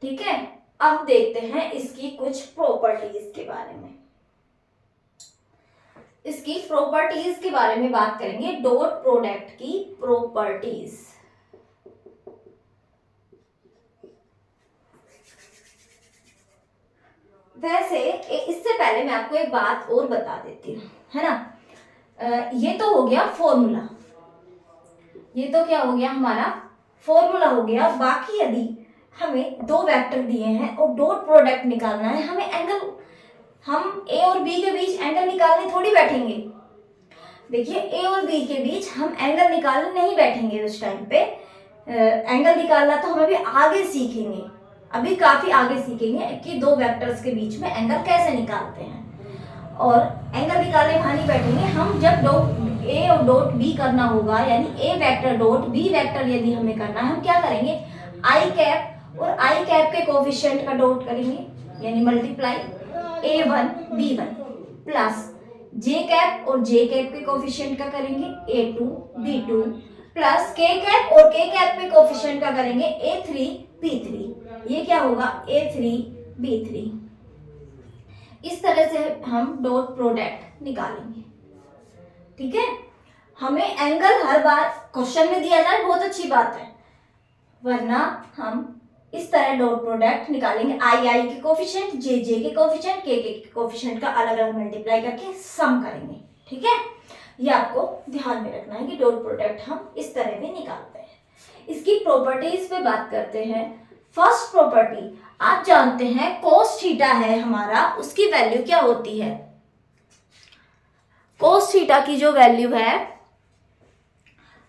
ठीक है, अब देखते हैं इसकी कुछ प्रॉपर्टीज के बारे में। इसकी प्रॉपर्टीज के बारे में बात करेंगे, डॉट प्रोडक्ट की प्रॉपर्टीज। वैसे इससे पहले मैं आपको एक बात और बता देती हूँ, है ना। ये तो हो गया फॉर्मूला, ये तो क्या हो गया हमारा फॉर्मूला हो गया। बाकी यदि हमें दो वेक्टर दिए हैं और डॉट प्रोडक्ट निकालना है, हमें एंगल, हम ए और बी के बीच एंगल निकालने थोड़ी बैठेंगे। देखिए ए और बी के बीच हम एंगल निकालने नहीं बैठेंगे उस टाइम पे। एंगल निकालना तो हम अभी आगे सीखेंगे, अभी काफी आगे सीखेंगे कि दो वेक्टर्स के बीच में एंगल कैसे निकालते हैं, और एंगल निकालने वहां नहीं बैठेंगे हम। जब डॉट ए और डॉट बी करना होगा, यानी ए वेक्टर डॉट बी वेक्टर यदि हमें करना है, हम क्या करेंगे, आई कैप और आई कैप के कोफिशिएंट का डॉट करेंगे, यानी मल्टीप्लाई a1 b1 प्लस जे कैप और जे कैप के कोफिशिएंट का करेंगे a2 b2 प्लस के कैप और के कैप के कोफिशिएंट का करेंगे a3 b3। ये क्या होगा a3 b3। इस तरह से हम डॉट प्रोडक्ट निकालेंगे। ठीक है, हमें एंगल हर बार क्वेश्चन में दिया जाए बहुत अच्छी बात है, वरना हम इस तरह डॉट प्रोडक्ट निकालेंगे, आई आई के कोफिशिएंट, जे जे के कोफिशिएंट, के कोफिशिएंट का अलग अलग मल्टीप्लाई करके सम करेंगे। ठीक है, ये आपको ध्यान में रखना है कि डॉट प्रोडक्ट हम इस तरह भी निकालते हैं। इसकी प्रॉपर्टीज पे बात करते हैं। फर्स्ट प्रॉपर्टी, आप जानते हैं कोस थीटा है हमारा, उसकी वैल्यू क्या होती है? कोस थीटा की जो वैल्यू है,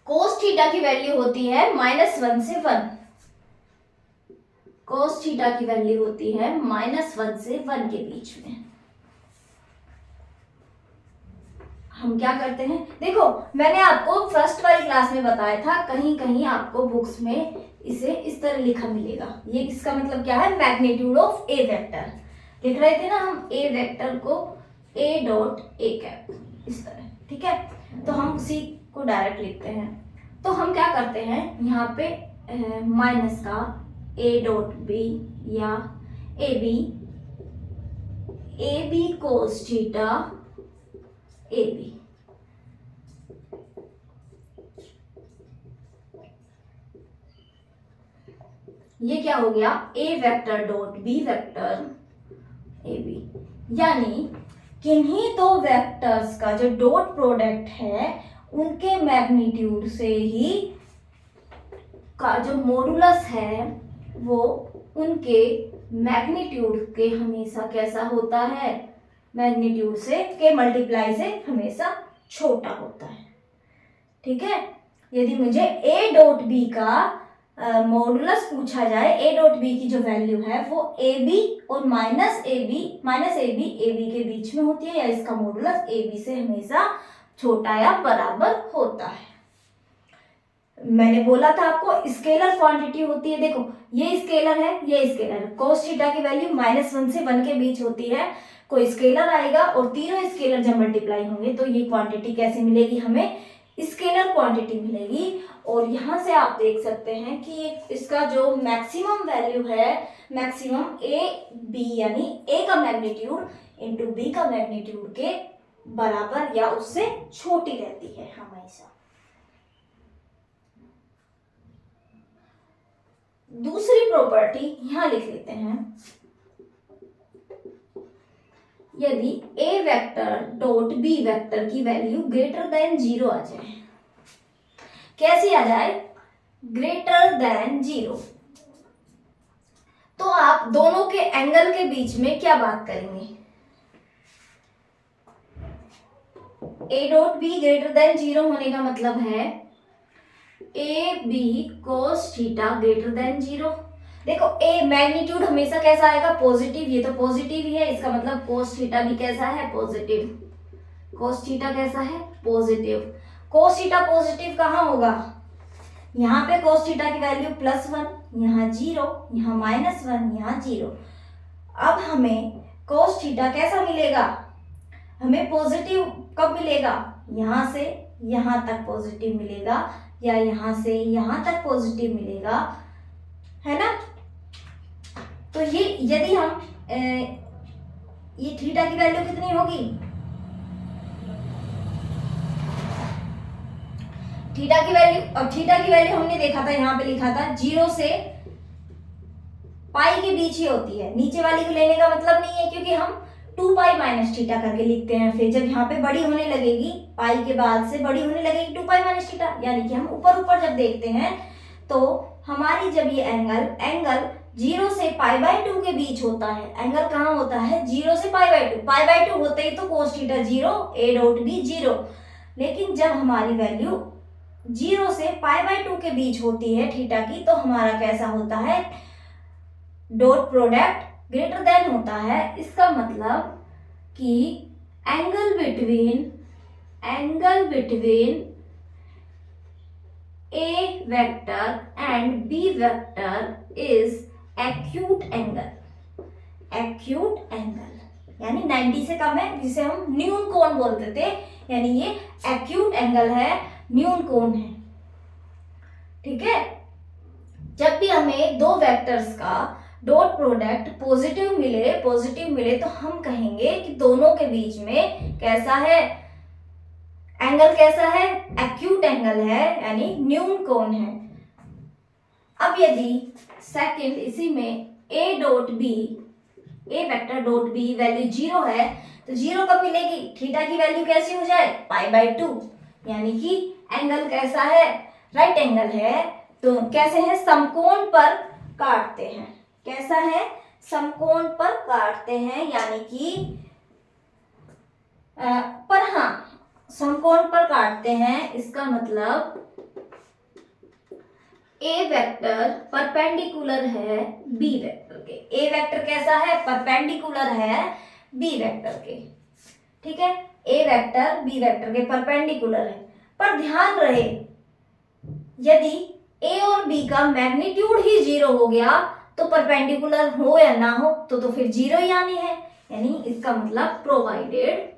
कोस थीटा की वैल्यू होती है -1 से 1। कोस थीटा की वैल्यू होती है -1 से 1 के बीच में। हम क्या करते हैं, देखो मैंने आपको फर्स्ट वाली क्लास में बताया था, कहीं कहीं आपको बुक्स में इसे इस तरह लिखा मिलेगा। ये इसका मतलब क्या है? मैग्नीट्यूड ऑफ ए वेक्टर लिख रहे थे ना हम, ए वेक्टर को ए डॉट ए कैप इस तरह। ठीक है, तो हम उसी को डायरेक्ट लिखते हैं। तो हम क्या करते हैं, यहाँ पे माइनस का ए डॉट बी या A B cos theta A B, ये क्या हो गया? A vector dot B vector A B. यानी किन्हीं दो वेक्टर्स का जो डॉट प्रोडक्ट है उनके मैग्नीट्यूड से ही का जो मॉडुलस है वो उनके मैग्नीट्यूड के हमेशा कैसा होता है? मैग्नीट्यूड से के मल्टीप्लाई से हमेशा छोटा होता है। ठीक है, यदि मुझे ए डॉट बी का मॉडुलस पूछा जाए, ए डॉट बी की जो वैल्यू है वो ए बी और माइनस ए बी के बीच में होती है, या इसका मॉडुलस ए बी से हमेशा छोटा या बराबर होता है। मैंने बोला था आपको स्केलर क्वांटिटी होती है, देखो ये स्केलर है, ये स्केलर है। कोस थीटा की वैल्यू -1 से 1 के बीच होती है, कोई स्केलर आएगा और तीनों स्केलर जब मल्टीप्लाई होंगे तो ये क्वांटिटी कैसे मिलेगी? हमें स्केलर क्वांटिटी मिलेगी। और यहाँ से आप देख सकते हैं कि इसका जो मैक्सिमम वैल्यू है, मैक्सिमम ए बी यानी ए का मैग्नीट्यूड इंटू बी का मैग्नीट्यूड के बराबर या उससे छोटी रहती है हमेशा। दूसरी प्रॉपर्टी यहां लिख लेते हैं, यदि ए वेक्टर डॉट बी वेक्टर की वैल्यू ग्रेटर देन 0 आ जाए। कैसी आ जाए? Greater than 0। तो आप दोनों के एंगल के बीच में क्या बात करेंगे? A dot B greater than 0 होने का मतलब है A B cos theta greater than 0। देखो ए मैग्नीट्यूड हमेशा कैसा आएगा? पॉजिटिव, ये तो पॉजिटिव ही है, इसका मतलब कोस थीटा भी कैसा है? पॉजिटिव। कोस थीटा कैसा है? पॉजिटिव। कोस थीटा पॉजिटिव कहाँ होगा? यहाँ पे कोस थीटा की वैल्यू +1, यहाँ 0, यहाँ -1, यहाँ 0। अब हमें कोस थीटा कैसा मिलेगा? हमें पॉजिटिव कब मिलेगा? यहाँ से यहाँ तक पॉजिटिव मिलेगा, या यहाँ से यहाँ तक पॉजिटिव मिलेगा, है ना? तो ये यदि हम ये थीटा की वैल्यू कितनी होगी? थीटा की वैल्यू, अब थीटा की वैल्यू हमने देखा था, यहाँ पे लिखा था 0 से पाई के बीच ही होती है। नीचे वाली को लेने का मतलब नहीं है, क्योंकि हम 2 पाई माइनस थीटा करके लिखते हैं। फिर जब यहाँ पे बड़ी होने लगेगी, पाई के बाद से बड़ी होने लगेगी 2 पाई माइनस थीटा, यानी कि हम ऊपर ऊपर जब देखते हैं तो हमारी जब ये एंगल 0 से π/2 के बीच होता है। एंगल कहाँ होता है? 0 से π/2। π/2 होते ही तो cos theta 0, A dot B 0। लेकिन जब हमारी वैल्यू 0 से π/2 के बीच होती है थीटा की, तो हमारा कैसा होता है? डॉट प्रोडक्ट ग्रेटर देन होता है। इसका मतलब कि angle between A vector and B vector is acute angle, यानी 90 से कम है, जिसे हम न्यून कोण बोलते थे, यानी ये एक्यूट एंगल है, न्यून कोण है। ठीक है, जब भी हमें दो वेक्टर्स का डॉट प्रोडक्ट पॉजिटिव मिले तो हम कहेंगे कि दोनों के बीच में कैसा है? एंगल कैसा है? एक्यूट एंगल है, यानी न्यून कोण है। अब यदि सेकंड इसी में A dot B, A vector dot B value 0 है तो 0 कब मिलेगी, थीटा की वैल्यू कैसी हो जाए, π/2, यानी कि एंगल कैसा है, राइट एंगल है। तो कैसे है, समकोण पर काटते हैं, कैसा है, समकोण पर काटते हैं, यानी कि पर हाँ समकोण पर काटते हैं, इसका मतलब ए वेक्टर परपेंडिकुलर है बी वेक्टर के। ए वेक्टर कैसा है, परपेंडिकुलर है बी वेक्टर के, ठीक है, ए वेक्टर बी वेक्टर के परपेंडिकुलर है। पर ध्यान रहे यदि ए और बी का मैग्नीट्यूड ही 0 हो गया तो परपेंडिकुलर हो या ना हो तो फिर 0 ही आनी है, यानी इसका मतलब provided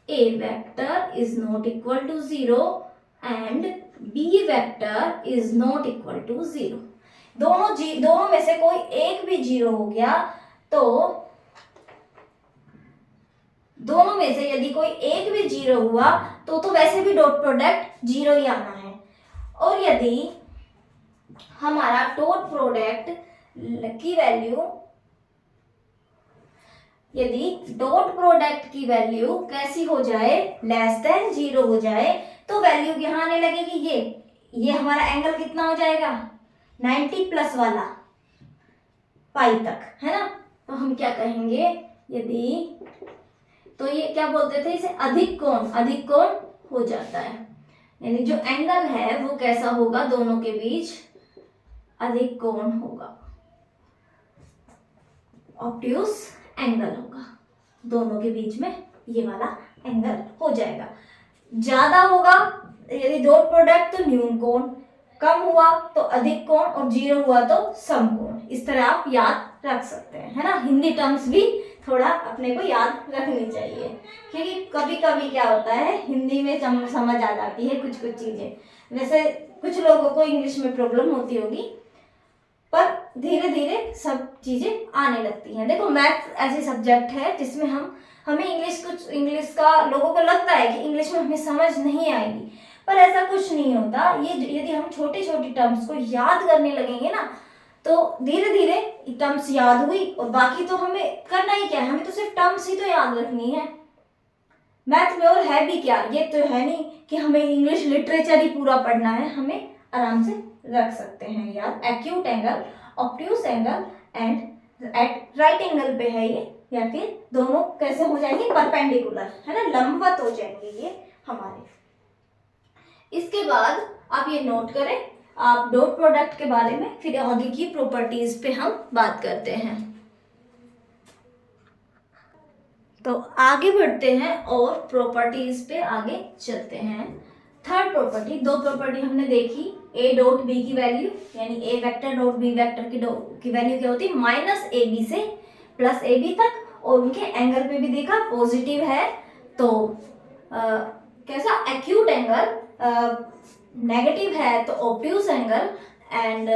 A vector is not equal to 0 and B vector is not equal to 0। दोनों में से कोई एक भी 0 हो गया तो दोनों में से यदि कोई एक भी 0 हुआ तो वैसे भी डॉट प्रोडक्ट 0 ही आना है। और यदि हमारा डॉट प्रोडक्ट की वैल्यू, यदि डॉट प्रोडक्ट की वैल्यू कैसी हो जाए, लेस देन 0 हो जाए तो वैल्यू यहाँ आने लगेगी, ये हमारा एंगल कितना हो जाएगा, 90 प्लस वाला पाई तक, है ना। तो हम क्या कहेंगे, यदि तो ये क्या बोलते थे इसे, अधिक कोण हो जाता है, यानी जो एंगल है वो कैसा होगा, दोनों के बीच अधिक कोण होगा, ऑब्ट्यूस एंगल होगा, दोनों के बीच में ये वाला एंगल हो जाएगा। ज्यादा होगा यदि डॉट प्रोडक्ट तो न्यून कोण, कम हुआ तो अधिक कोण और 0 हुआ तो सम कोण। इस तरह आप याद रख सकते हैं, है ना। हिंदी टर्म्स भी थोड़ा अपने को याद रखनी चाहिए, क्योंकि कभी कभी क्या होता है हिंदी में समझ आ जाती है कुछ चीजें। वैसे कुछ लोगों को इंग्लिश में प्रॉब्लम होती होगी, पर धीरे धीरे सब चीजें आने लगती हैं। देखो मैथ ऐसी सब्जेक्ट है जिसमें हमें इंग्लिश का लोगों को लगता है कि इंग्लिश में हमें समझ नहीं आएगी, पर ऐसा कुछ नहीं होता। ये यदि हम छोटी छोटी टर्म्स को याद करने लगेंगे ना तो धीरे धीरे टर्म्स याद हुई और बाकी तो हमें करना ही क्या है, हमें तो सिर्फ टर्म्स ही तो याद रखनी है। मैथ में और है भी क्या, ये तो है नहीं कि हमें इंग्लिश लिटरेचर ही पूरा पढ़ना है, हमें आराम से रख सकते हैं याद। Acute angle, obtuse angle and at right angle पे है ये, या फिर दोनों कैसे हो जाएंगे, परपेंडिकुलर, है ना, लंबवत हो जाएंगे ये हमारे। इसके बाद आप ये नोट करें, आप डॉट प्रोडक्ट के बारे में फिर आगे की प्रॉपर्टीज पे हम बात करते हैं। तो आगे बढ़ते हैं और प्रॉपर्टीज पे आगे चलते हैं। थर्ड प्रॉपर्टी, दो प्रॉपर्टी हमने देखी, ए डॉट बी की वैल्यू यानी ए वेक्टर डॉट बी वेक्टर की वैल्यू क्या होती है, माइनस ए बी से प्लस ए बी तक, और उनके एंगल पे भी देखा पॉजिटिव है तो कैसा एक्यूट एंगल, नेगेटिव है तो ऑब्ट्यूस एंगल, एंड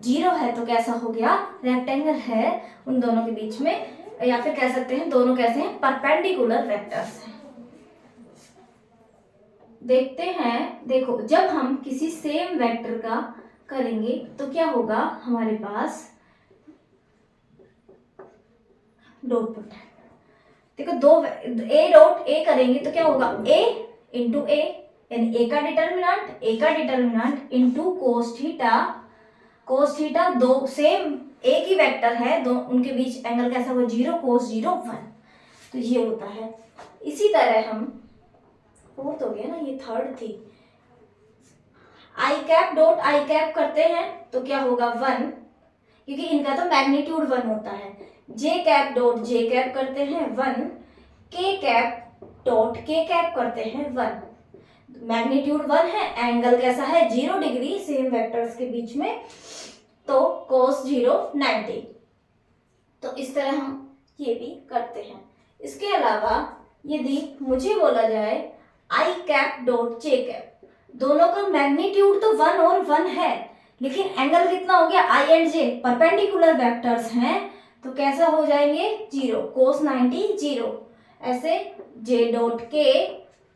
0 है तो कैसा हो गया, रेक्टेंगल है उन दोनों के बीच में, या फिर कह सकते हैं दोनों कैसे हैं, परपेंडिकुलर वेक्टर्स हैं। देखते हैं, देखो जब हम किसी सेम वेक्टर का करेंगे तो क्या होगा, हमारे पास डॉट प्रोडक्ट, देखो दो ए डॉट ए करेंगे तो क्या होगा, ए इंटू ए यानी ए का डिटर्मिनेंट इंटू कोस थीटा, दो सेम एक ही वेक्टर है, दो उनके बीच एंगल कैसा हुआ, 0 cos 0 1, तो ये होता है। इसी तरह हम फोर्थ हो गया ना, ये थर्ड थी, आई कैप डॉट आई कैप करते हैं तो क्या होगा 1, क्योंकि इनका तो मैग्नीट्यूड 1 होता है। जे कैप डॉट जे कैप करते हैं 1, के कैप डॉट के कैप करते हैं 1, मैग्नीट्यूड 1 है, एंगल कैसा है 0 डिग्री सेम वेक्टर्स के बीच में, तो cos 0 90। तो इस तरह हम ये भी करते हैं। इसके अलावा यदि मुझे बोला जाए आई कैप डॉट जे कैप, दोनों का मैग्नीट्यूड तो 1 और 1 है, लेकिन एंगल कितना हो गया, आई एंड जे परपेंडिकुलर वेक्टर्स हैं तो कैसा हो जाएंगे 0, cos 90 0। ऐसे जे डॉट के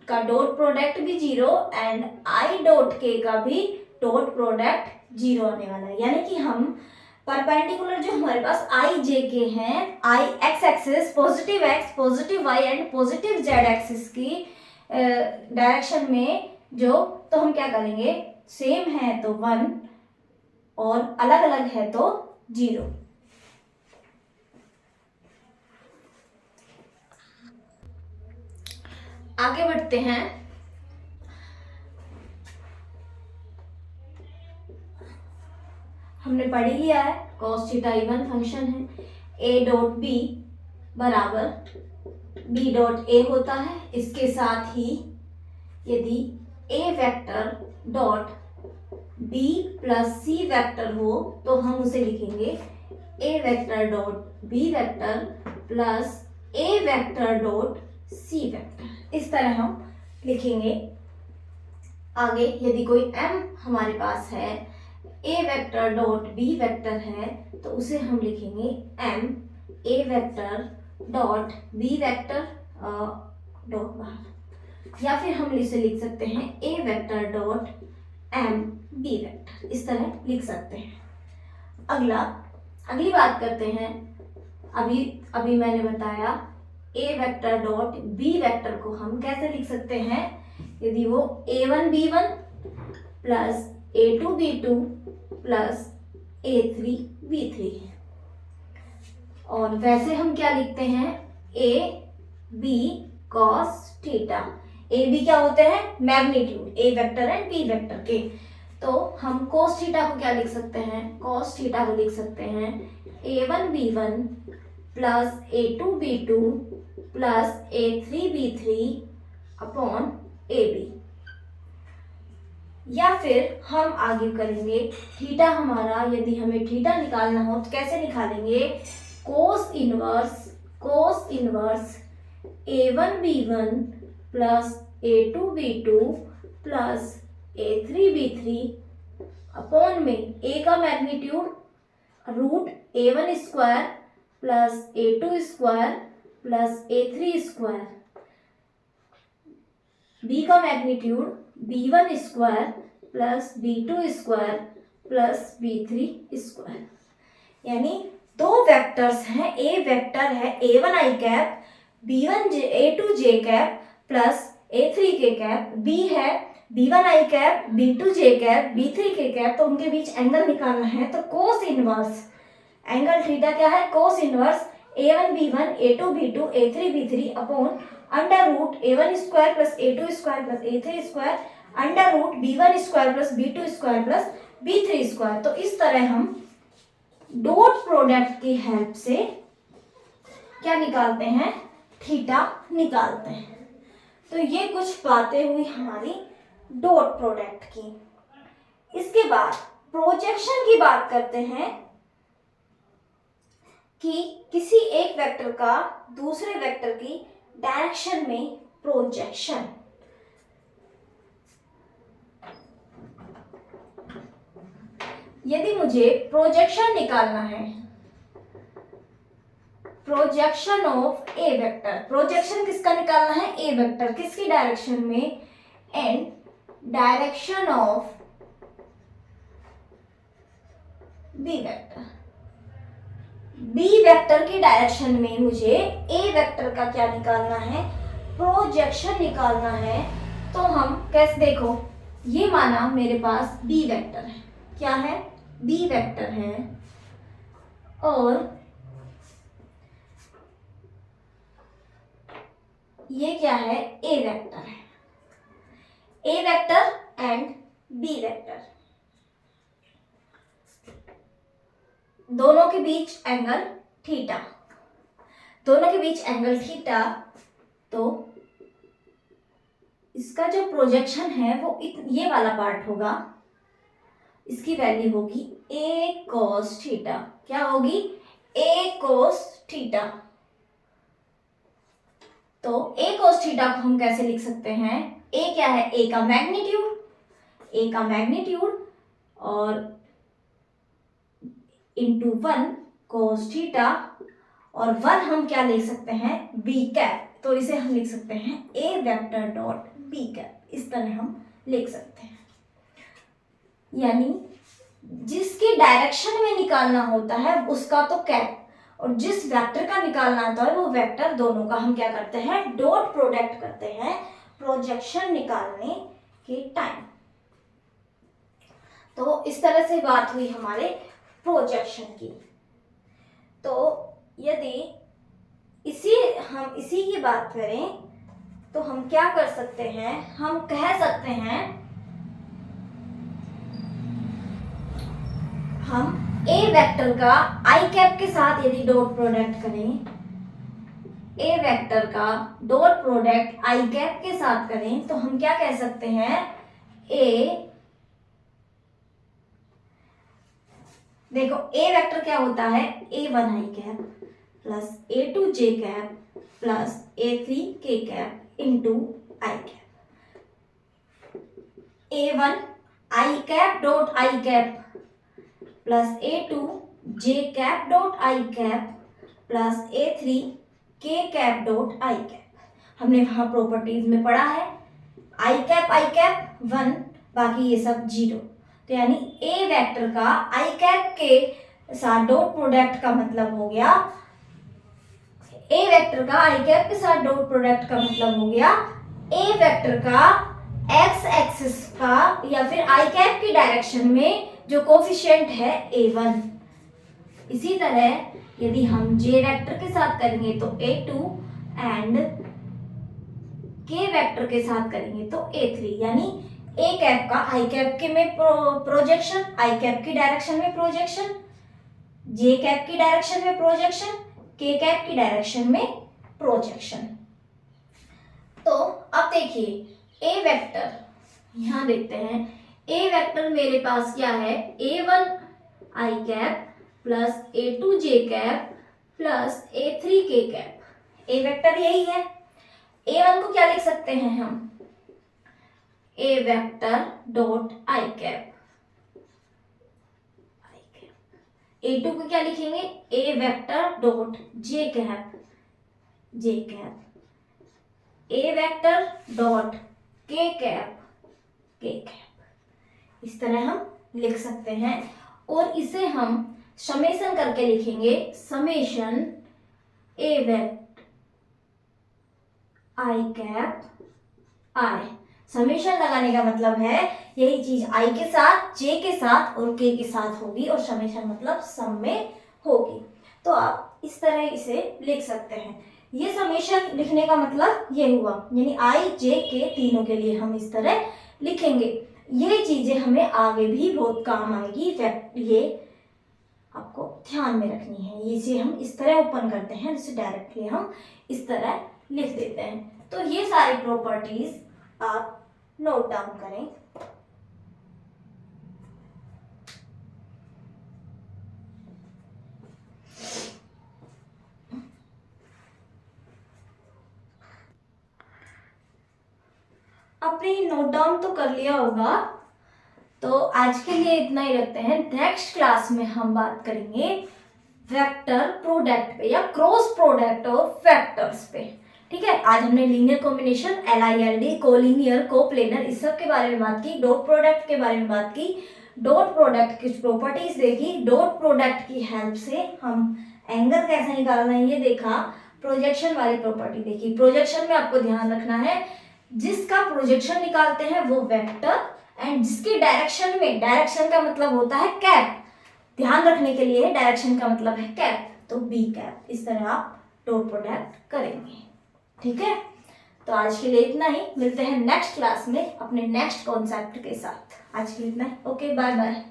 का डॉट प्रोडक्ट भी 0 एंड आई डॉट के का भी डॉट प्रोडक्ट 0 आने वाला है। यानी कि हम परपेंडिकुलर जो हमारे पास आई जे के हैं, I X axis, positive X, positive Y and positive Z axis की डायरेक्शन में जो, तो हम क्या करेंगे, सेम है तो 1 और अलग अलग है तो 0। आगे बढ़ते हैं। हमने पढ़ ही लिया है cos थीटा इवन फंक्शन है, a डॉट बी बराबर b डॉट a होता है। इसके साथ ही यदि a vector dot b plus c vector हो तो हम उसे लिखेंगे a vector dot b vector plus a vector dot c vector. इस तरह हम लिखेंगे। आगे यदि कोई m हमारे पास है, a vector dot b vector है, तो उसे हम लिखेंगे m a vector dot b vector dot बाहर, या फिर हम इसे लिख सकते हैं a vector dot m b vector. इस तरह लिख सकते हैं। अगली बात करते हैं। अभी मैंने बताया a vector dot b vector को हम कैसे लिख सकते हैं, यदि वो a1 b1 plus a2 b2 plus a3 b3 है। और वैसे हम क्या लिखते हैं, a b cos theta. a b क्या होते हैं, magnitude, a vector and b vector के। तो हम cos थीटा को क्या लिख सकते हैं, cos थीटा को लिख सकते हैं a1 b1 plus a2 b2 plus a3 b3 upon ab। या फिर हम आगे करेंगे, थीटा हमारा, यदि हमें थीटा निकालना हो तो कैसे निकालेंगे, cos inverse a1 b1 plus a2 b2 plus a3 b3 upon में a का magnitude root a1 square plus a2 square plus a3 square, b का magnitude b1 square plus b2 square plus b3 square. यानी दो वेक्टर्स हैं, a वेक्टर है a1 i cap b1 a2 j cap plus a3 k cap, b है b1 आई कैप b2 जे कैप b3 के कैप। तो उनके बीच एंगल निकालना है, तो कोस इनवर्स एंगल थीटा क्या है, cos inverse a1 b1 a2 b2 a3 b3 upon under root a1 square plus a2 square plus a3 square under root b1 square plus b2 square plus b3 square. तो इस तरह हम डॉट प्रोडक्ट की हेल्प से क्या निकालते हैं, थीटा निकालते हैं। तो ये कुछ बातें हुई हमारी डॉट प्रोडक्ट की। इसके बाद प्रोजेक्शन की बात करते हैं कि किसी एक वेक्टर का दूसरे वेक्टर की डायरेक्शन में प्रोजेक्शन। यदि मुझे प्रोजेक्शन निकालना है, projection of A vector, projection किसका निकालना है, ए वेक्टर, किसकी डायरेक्शन में, and direction of B vector, B vector की डायरेक्शन में मुझे ए वेक्टर का क्या निकालना है, प्रोजेक्शन निकालना है। तो हम कैसे, देखो ये माना मेरे पास बी वेक्टर है, क्या है, बी वेक्टर है, और ये क्या है, ए वेक्टर है, A vector and B vector, दोनों के बीच एंगल थीटा, दोनों के बीच एंगल थीटा। तो इसका जो प्रोजेक्शन है वो ये वाला पार्ट होगा, इसकी वैल्यू होगी a cos थीटा। क्या होगी, a cos थीटा। तो a cos थीटा को हम कैसे लिख सकते हैं, a क्या है, a का मैग्नीट्यूड, a का मैग्नीट्यूड और इंटू 1 cos थीटा, और 1 हम क्या लिख सकते हैं, b कैप। तो इसे हम लिख सकते हैं a vector dot b cap. इस तरह हम लिख सकते हैं। यानी जिसके डायरेक्शन में निकालना होता है उसका तो कैप, और जिस वेक्टर का निकालना होता है वो वेक्टर, दोनों का हम क्या करते हैं, डॉट प्रोडक्ट करते हैं प्रोजेक्शन निकालने के टाइम। तो इस तरह से बात हुई हमारे प्रोजेक्शन की। तो यदि इसी की बात करें तो हम क्या कर सकते हैं, हम कह सकते हैं, हम ए वेक्टर का आई कैप के साथ यदि डॉट प्रोडक्ट करें, ए वेक्टर का डॉट प्रोडक्ट आई कैप के साथ करें तो हम क्या कह सकते हैं, देखो ए वेक्टर क्या होता है, A1 i cap plus A2 j cap plus A3 k cap into I cap. A1 i cap dot I cap plus A2 j cap dot I cap plus A3 k cap dot I cap. हमने वहां प्रॉपर्टीज में पढ़ा है, आई कैप 1, बाकी ये सब 0। तो यानी ए वेक्टर का आई कैप के साथ डॉट प्रोडक्ट का मतलब हो गया, ए वेक्टर का आई कैप के साथ डॉट प्रोडक्ट का मतलब हो गया ए वेक्टर का एक्स एक्सिस का या फिर आई कैप की डायरेक्शन में जो कोफिशिएंट है A1। इसी तरह यदि हम जे वेक्टर के साथ करेंगे तो A2 एंड के वेक्टर के साथ करेंगे तो A3, यानी ए कैप का आई कैप के में प्रोजेक्शन, आई कैप की डायरेक्शन में प्रोजेक्शन, जे कैप की डायरेक्शन में प्रोजेक्शन, के कैप की डायरेक्शन में प्रोजेक्शन। तो अब देखिए ए वेक्टर, यहां देखते हैं ए वेक्टर मेरे पास क्या है, A1 i cap plus A2 j cap plus A3 k cap. A vector यही है। A1 को क्या लिख सकते हैं हम, A vector dot I cap, A2 को क्या लिखेंगे, A vector dot J cap, A vector dot K cap. इस तरह हम लिख सकते हैं और इसे हम समेशन करके लिखेंगे, समेशन ए वेक्टर आई कैप आई। समेशन लगाने का मतलब है यही चीज आई के साथ, जे के साथ और के साथ होगी, और समेशन मतलब सम में होगी। तो आप इस तरह इसे लिख सकते हैं। ये समेशन लिखने का मतलब ये हुआ, यानी आई जे के तीनों के लिए हम इस तरह लिखेंगे। ये चीजें हमें आगे भी बहुत काम आएगी, ये आपको ध्यान में रखनी है। इसे हम इस तरह ओपन करते हैं, जिसे डायरेक्टली हम इस तरह लिख देते हैं। तो ये सारी प्रॉपर्टीज आप नोट डाउन करें। आपने नोट डाउन तो कर लिया होगा, तो आज के लिए इतना ही रखते हैं। नेक्स्ट क्लास में हम बात करेंगे वेक्टर प्रोडक्ट पे या क्रॉस प्रोडक्ट ऑफ वेक्टर्स पे। ठीक है, आज हमने linear combination, LILD, collinear, coplanar, इस सब के बारे में बात की, डॉट प्रोडक्ट के बारे में बात की, डॉट प्रोडक्ट की प्रॉपर्टीज देखी, डॉट प्रोडक्ट की हेल्प से हम एंगल कैसे निकालना है ये देखा, प्रोजेक्शन वाली प्रॉपर्टी देखी। प्रोजेक्शन में आपको ध्यान रखना है जिसका प्रोजेक्शन निकालते हैं वो वेक्टर, एंड जिसकी डायरेक्शन में, डायरेक्शन का मतलब होता है कैप, ध्यान रखने के लिए डायरेक्शन का मतलब है कैप, तो बी कैप। इस तरह आप डॉट प्रोडक्ट करेंगे। ठीक है, तो आज के लिए इतना ही, मिलते हैं नेक्स्ट क्लास में अपने नेक्स्ट कॉन्सेप्ट के साथ। आज के लिए इतना ही, ओके, बाय बाय।